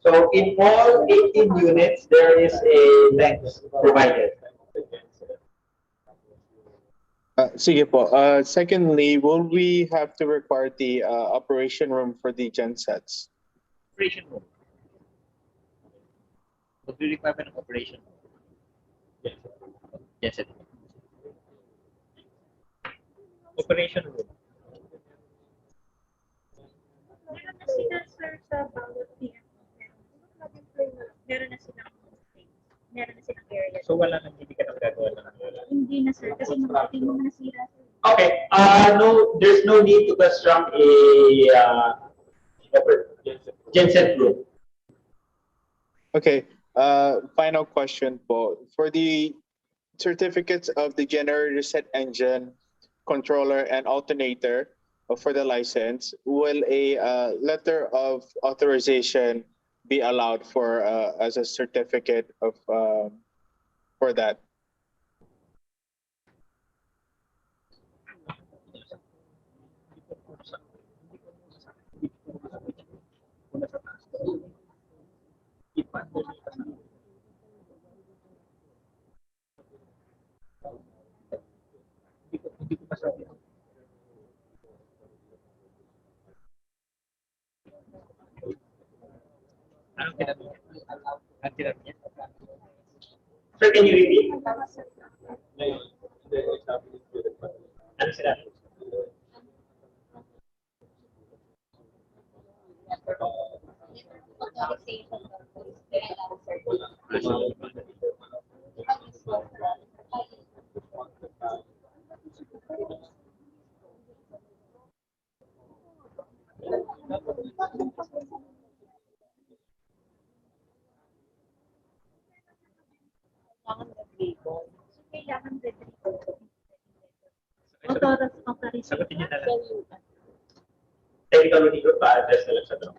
So in all 18 units, there is a length provided. Sige po. Secondly, will we have to require the operation room for the gensets? Operation room. So do you require an operation? Yes. Yes, it is. Operation room. Meron na sila, sir, sa bawat PM. Meron na silang space. Meron na silang area. So wala nang hindi ka nang gagawa ng Hindi na, sir, kasi hindi mo nasira. Okay. No, there's no need to construct a genset room. Okay. Final question po. For the certificates of the generator set engine, controller, and alternator for the license, will a letter of authorization be allowed for as a certificate of for that? Sir, can you repeat? Ano sila? Kailangan red ribbon. Otoras operation. Sagutin niyo na lang. Technical legal pa-address na lang sa tanong.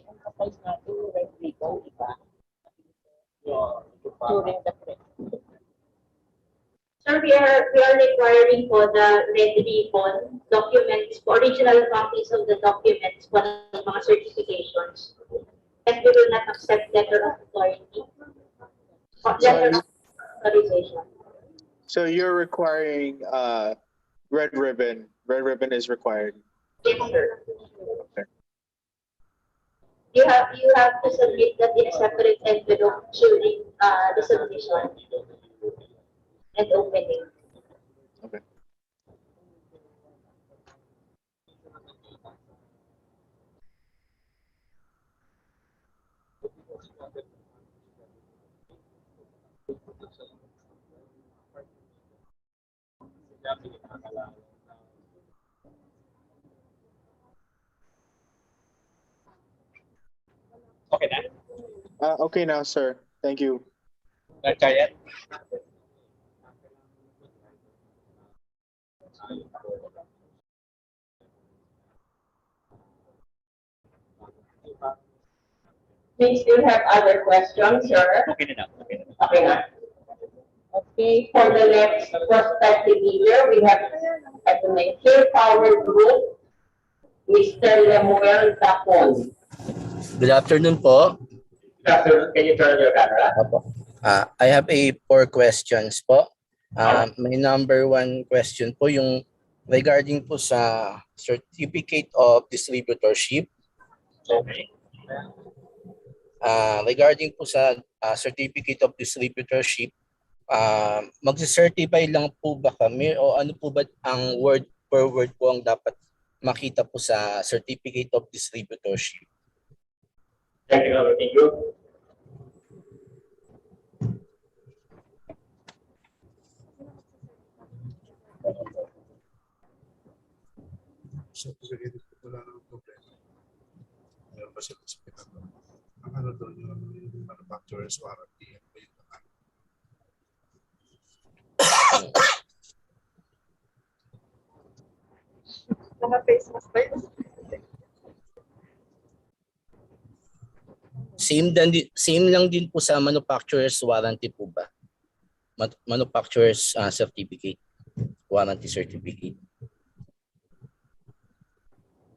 Emphasize natin yung red ribbon, di ba? During the trip. Sir, we are requiring for the red ribbon documents, original copies of the documents for the mga certifications. And we will not accept letter of authority. Letter of authorization. So you're requiring red ribbon. Red ribbon is required. Yes, sir. Okay. You have to submit that in a separate envelope during the submission and opening. Okay. Okay na? Okay now, sir. Thank you. Kaya? We still have other questions, sir. Okay na. Okay na. Okay, for the next prospective leader, we have at the Clear Power Group, Mr. Lemuel Tapon. Good afternoon po. Good afternoon. Can you turn your camera? I have 4 questions po. May number 1 question po yung regarding po sa Certificate of Distributorship. Okay. Regarding po sa Certificate of Distributorship, magsi-certify lang po ba kami o ano po ba ang word per word po ang dapat makita po sa Certificate of Distributorship? Thank you. certificate wala namang problema. Meron ba sila sa pinagawa? Ang ano doon yung manufacturer's warranty. Mga face mask ba yun? Same lang din po sa manufacturer's warranty po ba? Manufacturer's certificate, warranty certificate.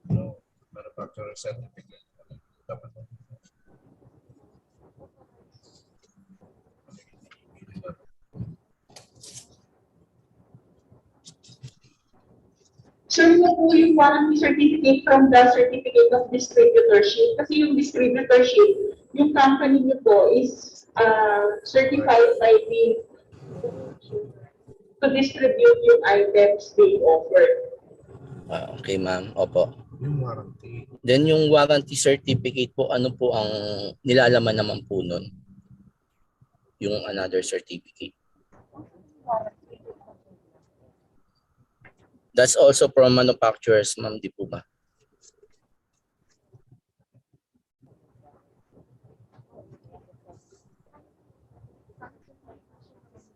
No, manufacturer's certificate. Dapat Sure mo po yung warranty certificate from the certificate of distributorship. Kasi yung distributorship, yung company niyo po is certified by the to distribute yung items they offer. Okay, ma'am. Opo. Yung warranty. Then yung warranty certificate po, ano po ang nilalaman naman po nun? Yung another certificate. That's also from manufacturers, ma'am, di po ba?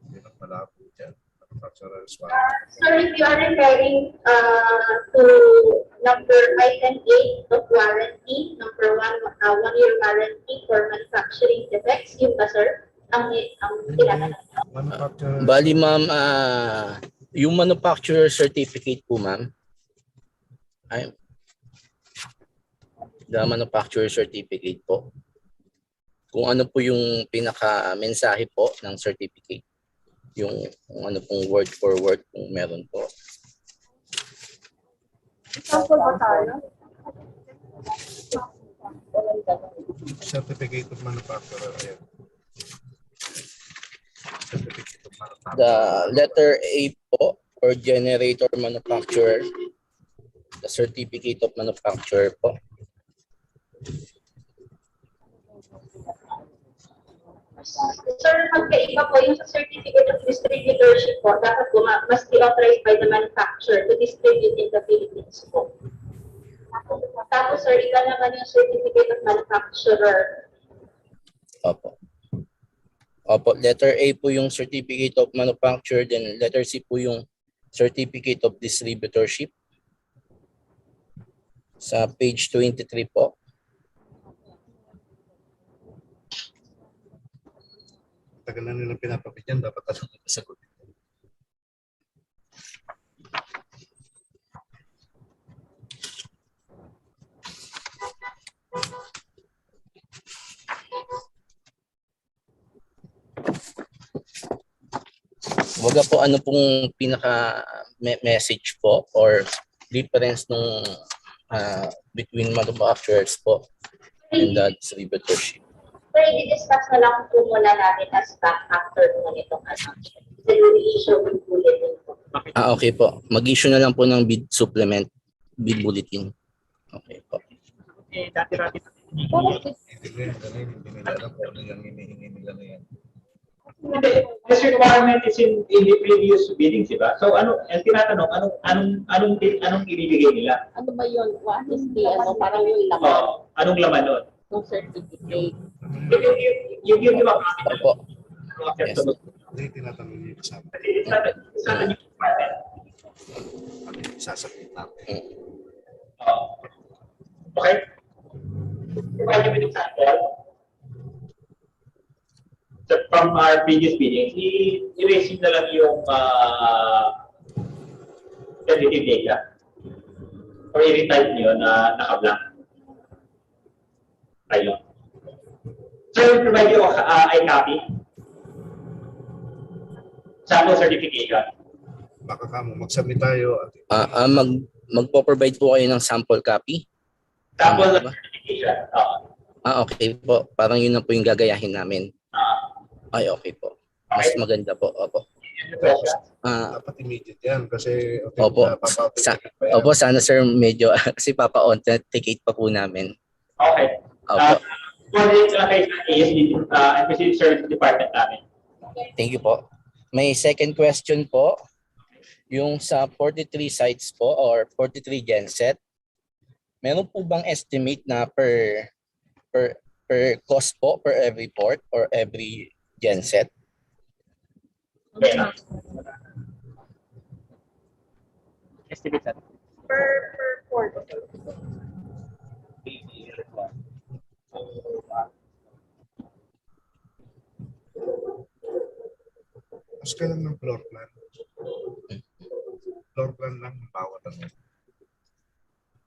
Hindi na pala po dyan. Manufacturer's warranty. Sir, if you are referring to number item 8 of warranty, number 1, 1-year warranty for manufacturing defects, yun ba, sir? Ang tinatanong. Bali, ma'am, yung manufacturer certificate po, ma'am, ay the manufacturer certificate po. Kung ano po yung pinaka-mensahe po ng certificate. Yung kung ano pong word for word kung meron po. Example ba tayo? Certificate of manufacturer. Ayan. Certificate of manufacturer. The letter A po for generator manufacturer. The certificate of manufacturer po. Sir, magkaiba po yung sa certificate of distributorship po. Dapat po must be authorized by the manufacturer to distribute in the Philippines po. Tapos, sir, iba naman yung certificate of manufacturer. Opo. Opo, letter A po yung certificate of manufacturer, then letter C po yung certificate of distributorship. Sa page 23 po. Tagal na nilang pinapabigyan, dapat alam na sagot. Waga po ano pong pinaka message po or difference nung between manufacturers po and the distributorship. So, i-discuss na lang po muna natin as back after po nitong announcement. So, i-issue with bulletin po. Okay po. Mag-issue na lang po ng bid supplement, bid bulletin. Okay po. This requirement is in the previous biddings, di ba? So ang tinatanong, anong ibibigay nila? Ano ba yun? What is the, parang yung laman? Anong laman nun? Yung certificate. Yung di ba? Opo. Yes. Hindi tinatanong niyo kasama. It's not a new requirement. Sasabihin natin. Okay? Provide you with example. So from our previous meetings, i-erase na lang yung sensitive data. Or i-retype nyo na naka-blank. Ayun. So, we'll provide you a copy. Sample certification. Baka kamo mag-submit tayo. Magpo-provide po kayo ng sample copy? Sample certification. Okay po. Parang yun na po yung gagayahin namin. Ay, okay po. Mas maganda po. Opo. Dapat immediate yan kasi opo. Opo, sana sir medyo kasi papa-authenticate pa po namin. Okay. Opo. For this case na Administrative Service Department namin. Thank you po. May second question po. Yung sa 43 sites po or 43 genset, meron po bang estimate na per cost po per every port or every genset? Estimate natin. Per port. Mas ka lang ng floor plan. Floor plan lang ng bawat ano.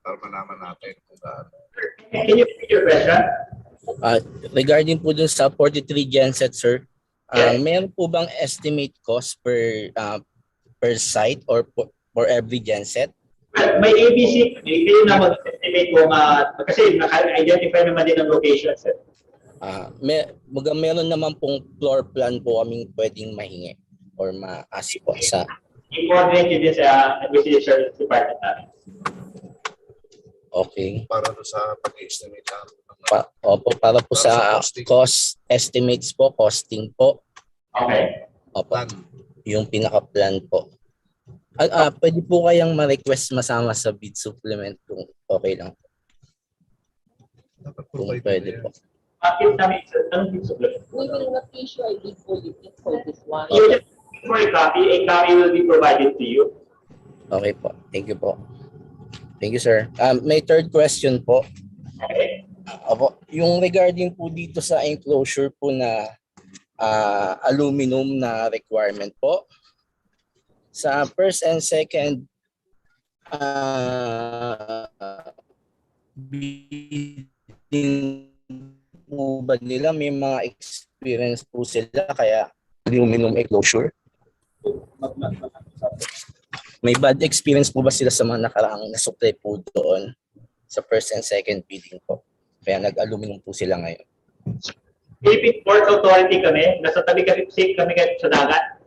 Para malaman natin kung gaano. Can you repeat your question? Regarding po dun sa 43 genset, sir, meron po bang estimate cost per site or for every genset? May ABC, kayo na mag-estimate kung kasi naka-identify naman din ang location, sir. Meron naman pong floor plan po kaming pwedeng mahingi or ma-ask po sa... I-coordinate yun din sa acquisition department namin. Okay. Para sa pag-estimate lang. Opo, para po sa cost estimates po, costing po. Okay. Opo, yung pinaka-plan po. Pwede po kayang ma-request masama sa bid supplement kung okay lang. Kung pwede po. We will not issue a bid bulletin for this one. For a copy will be provided to you. Okay po. Thank you po. Thank you, sir. May third question po. Okay. Opo, yung regarding po dito sa enclosure po na aluminum na requirement po. Sa first and second bidding po ba nila, may mga experience po sila kaya aluminum enclosure? May bad experience po ba sila sa mga nakaraang nasupply po doon sa first and second bidding po? Kaya nag-aluminum po sila ngayon. Philippine Ports Authority kami. Nasa tabi kami sa dagat.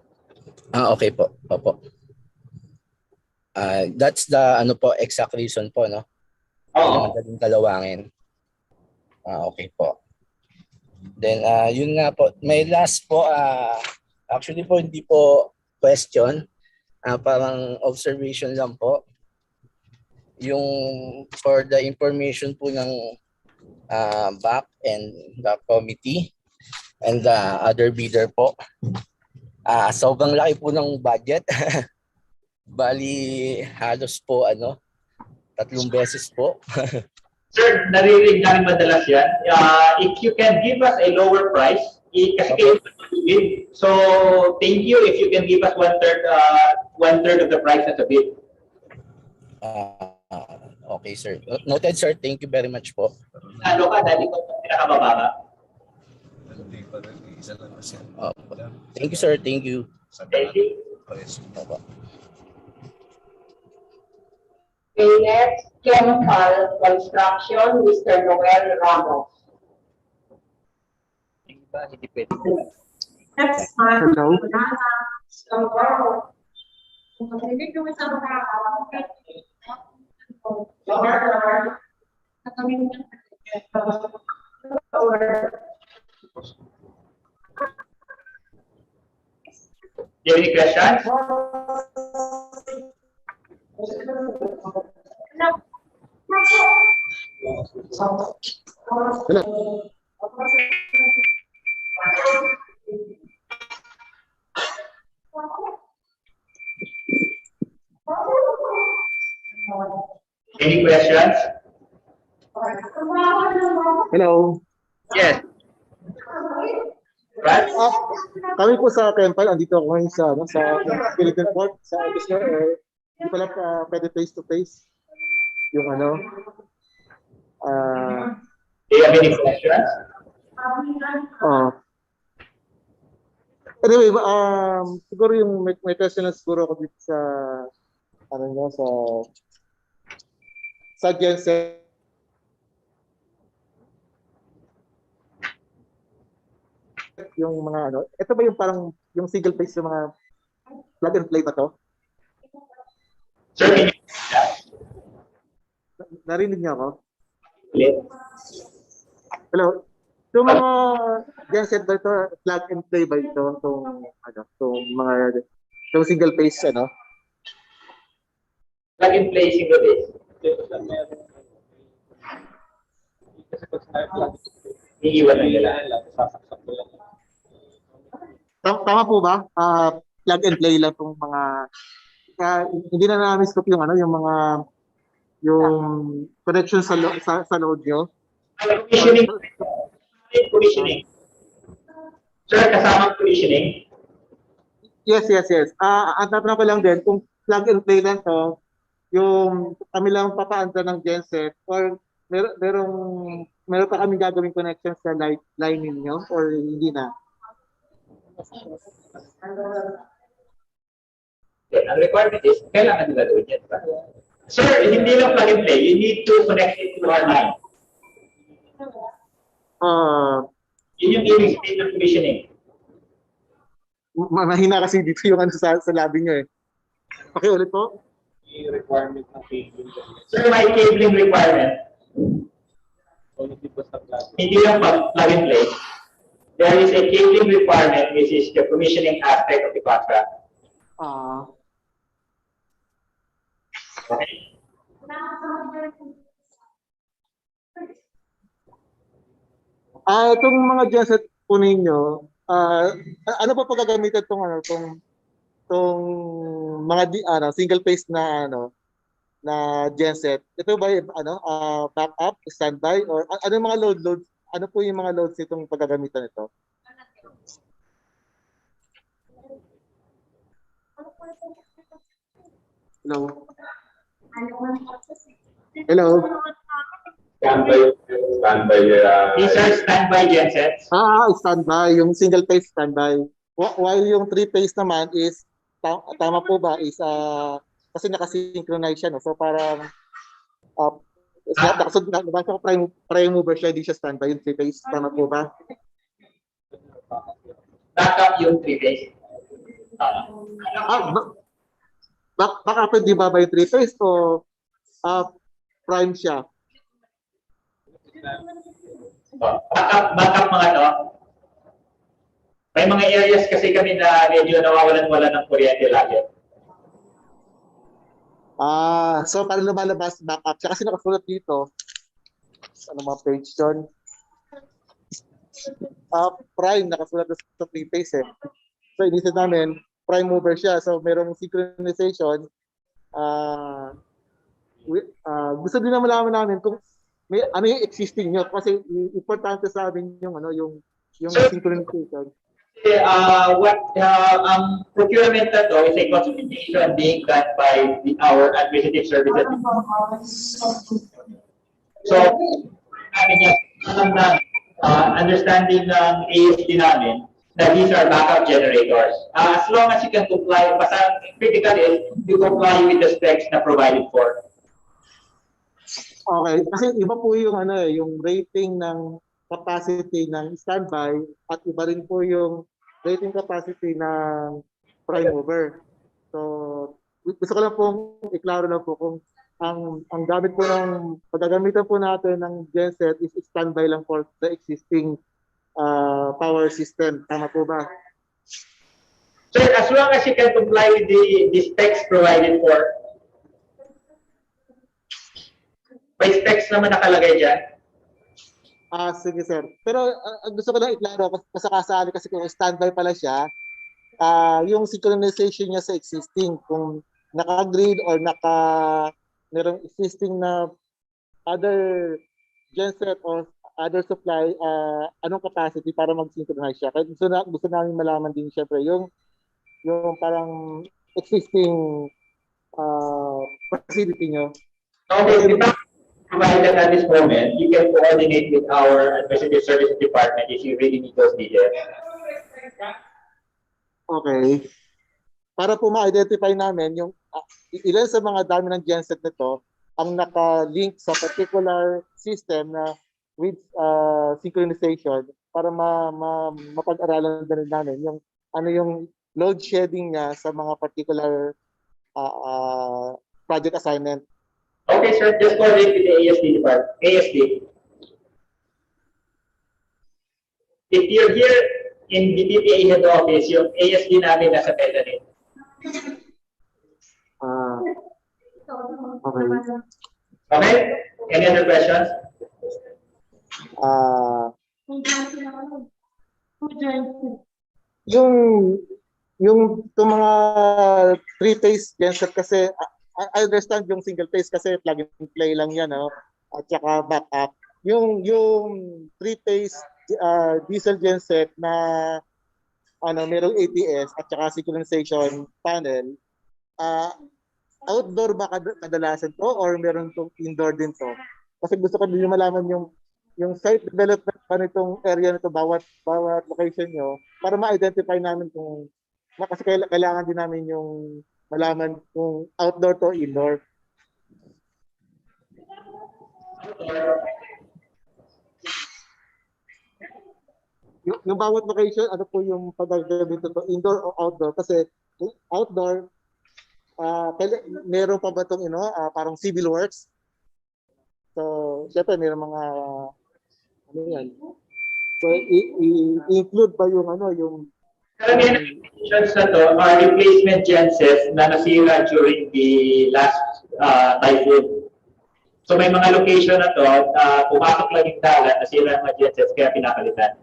Okay po. Opo. That's the exact reason po, no? Oo. Madaling kalawangin. Okay po. Then, yun nga po. May last po, actually po, hindi po question. Parang observation lang po. Yung for the information po ng BAC and the committee and the other bidder po. Sobrang laki po ng budget. Bali, halos po 3 beses po. Sir, naririnig namin madalas yan. If you can give us a lower price, kasi kayo bid. So, thank you if you can give us one-third of the price as a bid. Okay, sir. Noted, sir. Thank you very much po. Ano ka, dali ko pinakamababa. Thank you, sir. Thank you. Thank you. Okay, next, chemical construction, Mr. Noel Ramos. Hindi pwede. That's fine. Hello. Do you have any questions? Hello. Any questions? Hello. Yes. Right? Kami po sa Kempal, andito ako ngayon sa Philippine Port, sa office na hindi pala pwede face to face. Yung Do you have any questions? Anyway, siguro yung may question na siguro ako dito sa sa genset. Yung mga ito ba yung parang yung single phase yung mga plug and play ba to? Sir, Narinig niyo ako? yes. Hello. Yung mga genset ba ito, plug and play ba ito? Itong mga yung single phase Plug and play single base. Iiwan lang nila. Tama po ba? Plug and play lang itong mga hindi na namin scope yung ano, yung mga yung connection sa load nyo. Commissioning. Sir, kasama commissioning? Yes. Ang tatanong ko lang din, kung plug and play lang to, yung kami lang papaanda ng genset or meron pa kami gagawing connection sa line ninyo or hindi na? Ang requirement is, kailangan nila doon yan. Sir, hindi lang plug and play. You need to connect it to our line. Yun yung ibig sabihin ng commissioning. Mahina kasi dito yung ano sa labi nyo eh. Okay, ulit po. Requirement ng cabling. Sir, may cabling requirement. Hindi lang plug and play. There is a cabling requirement which is the commissioning aspect of the contract. Okay. Itong mga genset po ninyo, ano pa pagagamitan tong mga single phase na na genset? Ito ba backup, standby or ano mga loads? Ano po yung mga loads itong paggagamitan nito? Hello. Hello. Standby. These are standby gensets. Standby. Yung single phase standby. While yung three phase naman is, tama po ba, is kasi nakasynchronize siya, no? So parang, nabasa ko prime mover siya, hindi siya standby yung three phase. Tama po ba? Backup yung three phase. Baka pwede ba yung three phase o prime siya? Backup mga to. May mga areas kasi kami na medyo nawawalan-wala ng kuryente lagi. So para lumalabas backup siya kasi nakasulat dito. Ano mga page doon? Prime nakasulat sa three phase eh. So inisip namin prime mover siya. So merong synchronization. Gusto din na malaman namin kung may ano yung existing nyo kasi importante sa amin yung synchronization. Procurement na to is a consultation being done by our administrative services. So, understanding ng ASD namin that these are backup generators. As long as you can comply, basta critical is you comply with the specs na provided for. Okay, kasi iba po yung yung rating ng capacity ng standby at iba rin po yung rating capacity ng prime mover. So, gusto ko lang pong iklaro lang po kung ang gamit po ng paggagamitan po natin ng genset is standby lang for the existing power system. Tama po ba? Sir, as long as you can comply with the specs provided for, may specs naman nakalagay dyan. Sige sir. Pero gusto ko lang iklaro, kasakasali kasi kung standby pala siya, yung synchronization niya sa existing, kung naka-grid or merong existing na other genset or other supply, anong capacity para mag-synchronize siya. Kaya gusto namin malaman din syempre yung parang existing facility nyo. Okay, provided at this moment, you can coordinate with our administrative services department if you really need those details. Okay. Para po ma-identify namin yung ilan sa mga dami ng genset nito ang naka-link sa particular system na with synchronization para mapag-aralan din namin yung yung load shedding niya sa mga particular project assignment. Okay, sir. Just coordinate with the ASD department. ASD. If you're here in the DPA head office, yung ASD namin nasa Medellin. Okay. Okay? Any other questions? Yung yung mga three-phase genset kasi I understand yung single phase kasi plug and play lang yan, no? At saka backup. Yung three-phase diesel genset na merong ATS at saka synchronization panel, outdoor ba kadalasan to or meron tong indoor din to? Kasi gusto ko din malaman yung site development pa nitong area nito, bawat location nyo, para ma-identify namin kung kasi kailangan din namin yung malaman kung outdoor to indoor. Yung bawat location, ano po yung pag-gagawin to, indoor o outdoor? Kasi outdoor, meron pa ba itong parang civil works? So, syempre, meron mga ano yan. So, i-include ba yung Karamihan ng applications na to are replacement gensets na nasira during the last typhoon. So may mga location na to, pumasok lang yung dagat, nasira ang mga gensets, kaya pinapalitan.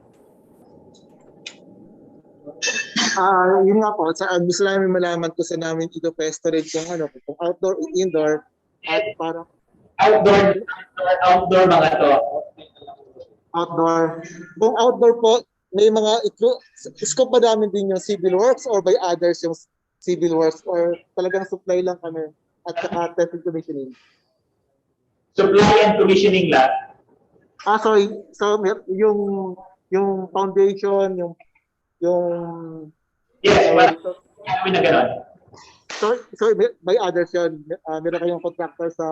Yun nga po, gusto namin malaman ko sa namin ito storage kung kung outdoor, indoor, at parang outdoor mga to. Outdoor. Kung outdoor po, may mga scope ba namin din yung civil works or by others yung civil works or talagang supply lang kami at saka testing commissioning? Supply and commissioning lang. Sorry. So yung foundation, yung yes, kami na gano'n. So by others yun, meron kayong contractor sa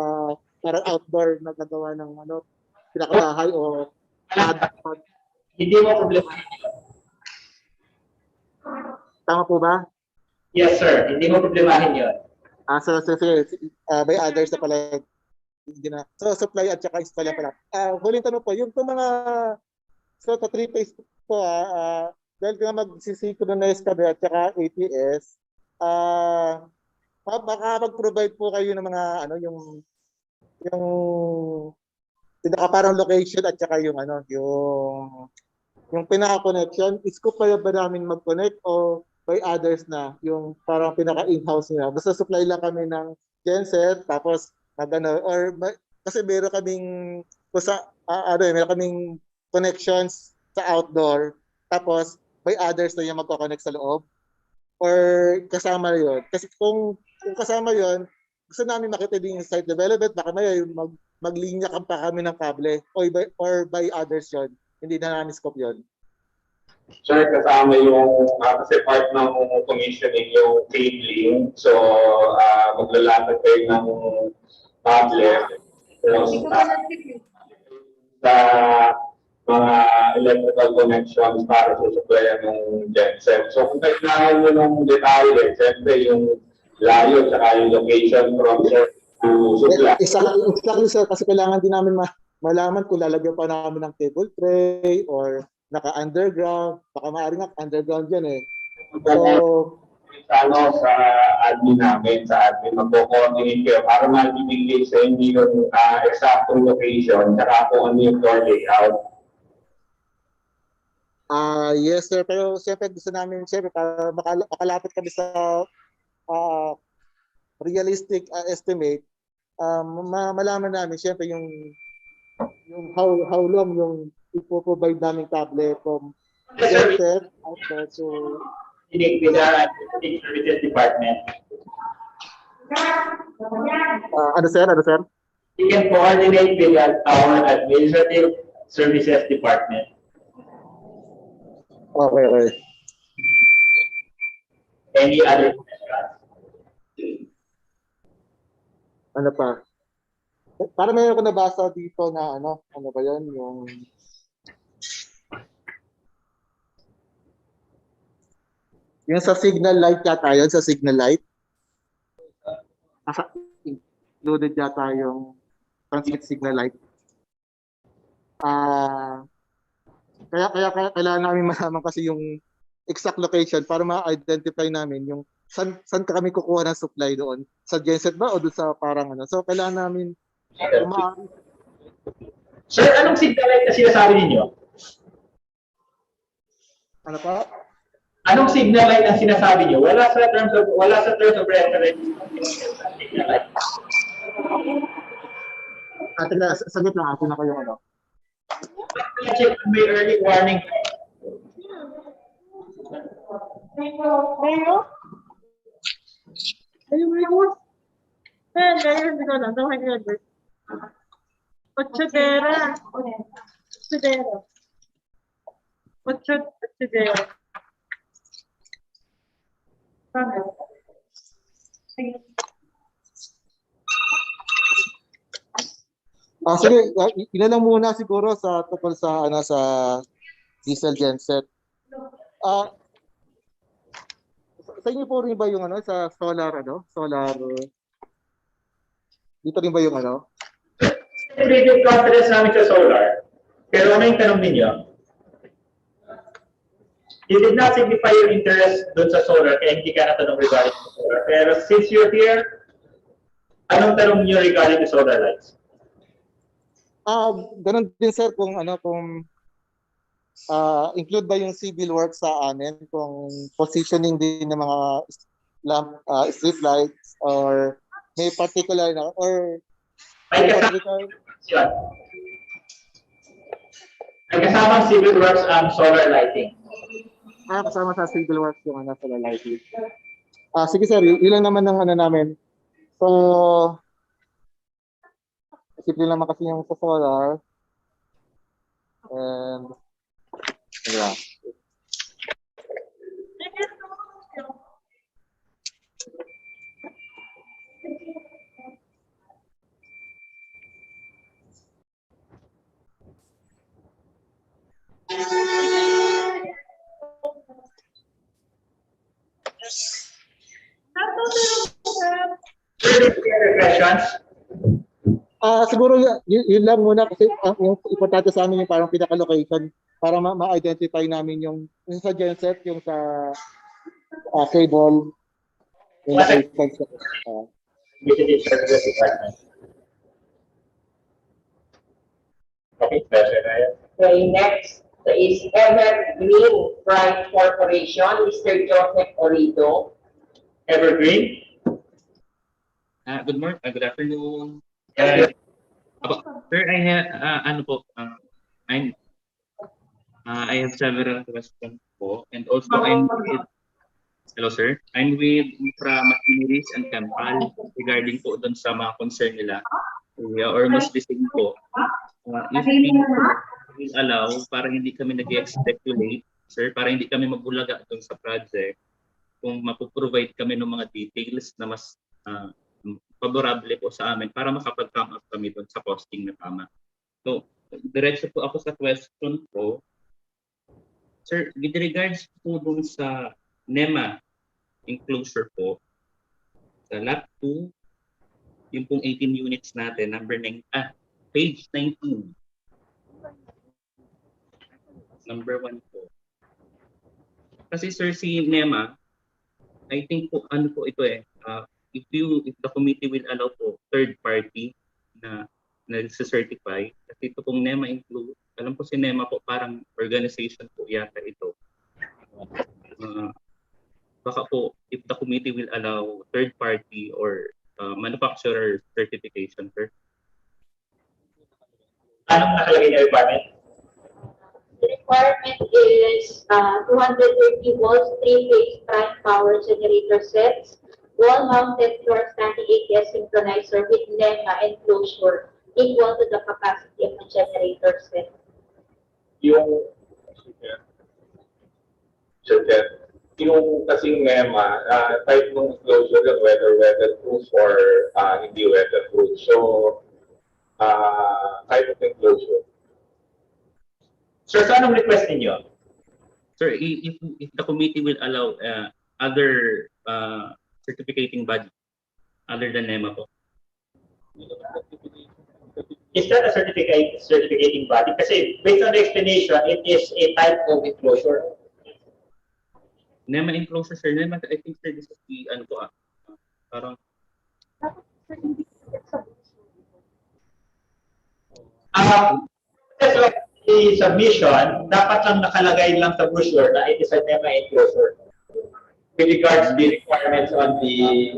parang outdoor na gagawa ng pinakabahay o hindi mo problema. Tama po ba? Yes, sir. Hindi mo problemahin yun. So by others na pala. So supply at saka install pala. Huling tanong po, yung mga so three-phase po, dahil nga mag-synchronize kami at saka ATS, baka mag-provide po kayo ng mga yung parang location at saka yung pinaka-connection. Scope pa ba namin mag-connect o by others na yung parang pinaka-in-house nila? Basta supply lang kami ng genset tapos kasi meron kaming meron kaming connections sa outdoor tapos by others na yung magko-connect sa loob or kasama yun. Kasi kung kasama yun, gusto namin makita din yung site development, baka may maglinya pa kami ng kable or by others yun. Hindi na namin scope yun. Sir, kasama yung, kasi part ng commissioning yung cabling. So, maglalapit kayo ng tablet. Sa mga electrical connections para sa supplyan ng genset. So, kung kailangan nyo ng detalye, siyempre yung layo at yung location from source to supply. Exactly, sir. Kasi kailangan din namin malaman kung lalagyan pa namin ng cable tray or naka-underground. Baka maaaring underground yan eh. So, sa admin namin, magko-coordinate kayo para ma-indicate sa hindi yung exactong location tsaka kung ano yung floor layout. Yes, sir. Pero siyempre gusto namin, para makalapit kami sa realistic estimate, malaman namin siyempre yung how long yung ipo-provide namin tablet from genset outlet to with our services department. Ano sir? You can coordinate with our administrative services department. Okay. Any other questions? Ano pa? Para mayroon ko nabasa dito na ano ba yun? Yung sa signal light yata yun, sa signal light. Included yata yung transmit signal light. Kaya kailangan namin malaman kasi yung exact location para ma-identify namin yung saan kami kukuha ng supply doon? Sa genset ba o doon sa parang ano? So kailangan namin Sir, anong signal light na sinasabi ninyo? Ano pa? Anong signal light ang sinasabi niyo? Wala sa terms of reference. Signal light. Tingnan, sagot lang ako na kayo ano. Check may early warning. Sige, ilan lang muna siguro sa tungkol sa ano sa diesel genset. Sa inyo po rin ba yung ano sa solar dito rin ba yung ano? Creative confidence namin sa solar. Pero ano yung tanong ninyo? You did not signify your interest doon sa solar kaya hindi ka natanong regarding sa solar. Pero since you're here, anong tanong niyo regarding the solar lights? Ganun din sir kung include ba yung civil work sa amin kung positioning din ng mga lamp street lights or may particular na or may kasamang civil works ang solar lighting. Kasama sa civil works yung solar lighting. Sige sir, ilan naman ng ano namin. So simple naman kasi yung sa solar. And yeah. Questions? Siguro yun lang muna kasi yung importante sa amin yung parang pinaka-location para ma-identify namin yung sa genset, yung sa cable, yung location sa Okay, next is Evergreen Pride Corporation, Mr. Joseph Orido. Evergreen? Good morning, good afternoon. Sir, I have I have several questions po, and also hello sir, I'm with Infra Machineries and Chemical regarding po doon sa mga concern nila. We are almost listening po. If we will allow, para hindi kami nag-speculate, sir, para hindi kami magbulaga doon sa project, kung mapoprovide kami ng mga details na mas favorable po sa amin para makapag-come up kami doon sa posting na tama. So, diretso po ako sa question po. Sir, with regards po doon sa NEMA enclosure po, sa lot 2, yung pong 18 units natin, page 19. Number 1 po. Kasi sir, si NEMA, I think po, ano po ito if the committee will allow po third party na certify, kasi ito pong NEMA include, alam po si NEMA po parang organization po yata ito. Baka po if the committee will allow third party or manufacturer certification, sir. Anong nakalagay na requirement? The requirement is 230 volts, 3-phase prime power generator sets, wall-mounted floor-standing ATS synchronizer with NEMA enclosure equal to the capacity of the generator set. Yung kasing NEMA, type ng enclosure yung whether weatherproof or hindi weatherproof. So, type of enclosure. Sir, so anong request ninyo? Sir, if the committee will allow other certificating body other than NEMA po. Is that a certificating body? Kasi based on the explanation, it is a type of enclosure. NEMA enclosure, sir. NEMA, I think, sir, this is the, ano po, parang, The submission, dapat lang nakalagay lang sa brochure na it is a NEMA enclosure with regards to the requirements on the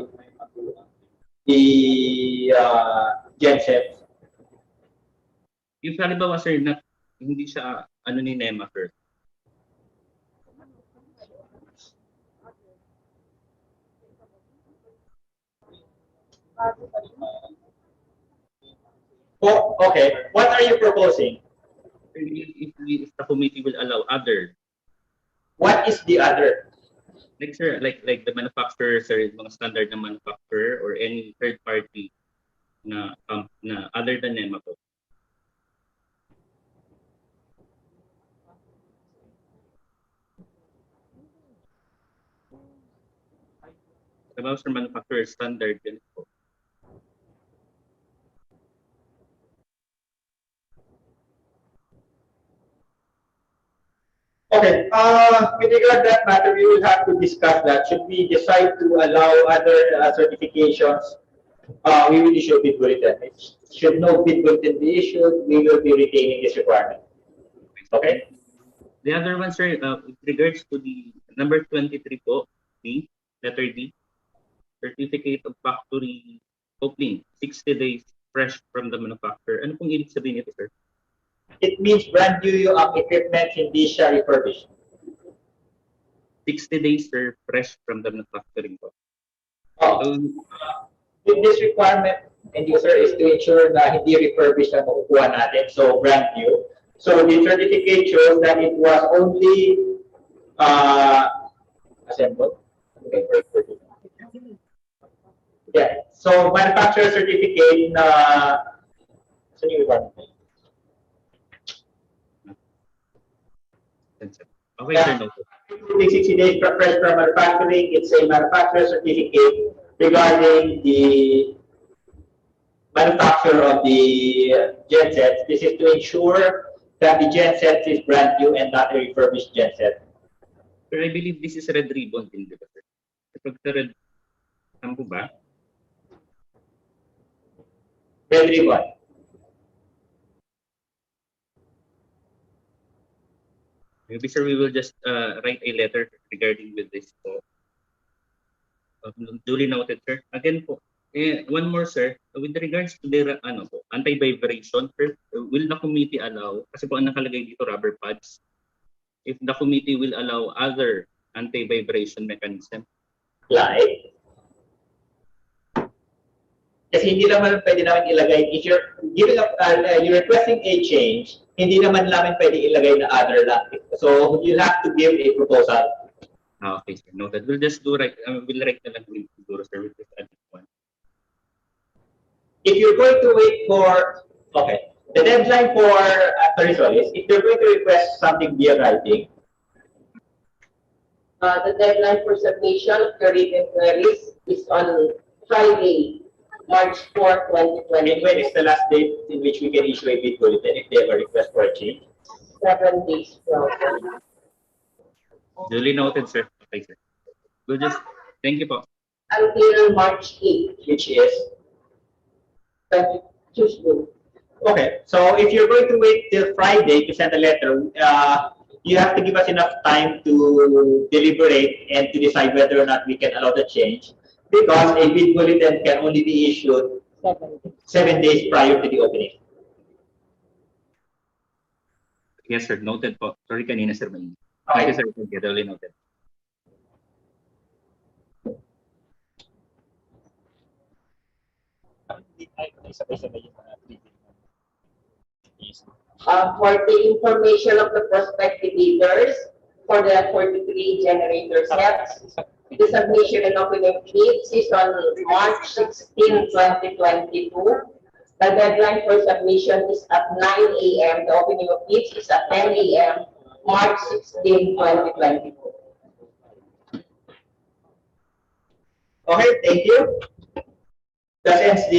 genset. yung halimbawa, sir, na hindi siya, ano ni NEMA, sir. Oh, okay. What are you proposing? If the committee will allow other. What is the other? Like, sir, like the manufacturer, sir, mga standard na manufacturer or any third party na other than NEMA po. About sa manufacturer standard din po. Okay, with regard to that matter, we will have to discuss that. Should we decide to allow other certifications, we will issue a bid bulletin. Should no bid bulletin be issued, we will be retaining this requirement. Okay? The other one, sir, with regards to the number 23 po, D, letter D, certificate of factory opening, 60 days fresh from the manufacturer. Ano pong ibig sabihin ito, sir? It means brand new ang equipment, hindi siya refurbished. 60 days, sir, fresh from the manufacturing po. So, with this requirement, and user is to ensure na hindi refurbished ang makukuha natin, so brand new. So the certificate shows that it was only assembled. Okay. Yeah. So manufacturer certificate na saan yung requirement? Okay, sir, no. 60 days fresh from manufacturing, it's a manufacturer certificate regarding the manufacture of the gensets. This is to ensure that the genset is brand new and not a refurbished genset. Sir, I believe this is red ribbon din, di ba, sir? Kapag sa red, saan po ba? Red ribbon. Maybe, sir, we will just write a letter regarding with this po. Duly noted, sir. Again po, one more, sir. With regards to the anti-vibration, sir, will the committee allow, kasi po ang nakalagay dito rubber pads, if the committee will allow other anti-vibration mechanism? Like? Kasi hindi naman pwede namin ilagay, if you're giving up, you're requesting a change, hindi naman namin pwede ilagay na other lang. So you have to give a proposal. Okay, sir. Noted. We'll just do we'll write na lang with the services at this point. If you're going to wait for, okay, the deadline for, sorry, if you're going to request something via writing, The deadline for submission of your written queries is on Friday, March 4, 2020. and when is the last date in which we can issue a bid bulletin if they have a request for a change? 7 days from Duly noted, sir. Okay, sir. We'll just, thank you po. until March 8, Which is? Tuesday. Okay, so if you're going to wait till Friday to send a letter, you have to give us enough time to deliberate and to decide whether or not we can allow the change, because a bid bulletin can only be issued 7 days prior to the opening. Yes, sir. Noted po. Sorry kanina, sir. Thank Okay. you, sir. Thank you. Duly noted. For the information of the prospective bidders for the 43 generator sets, the submission and opening of bids is on March 16, 2022. The deadline for submission is at 9 a.m. The opening of bids is at 10 a.m. March 16, 2022. Okay, thank you. That ends the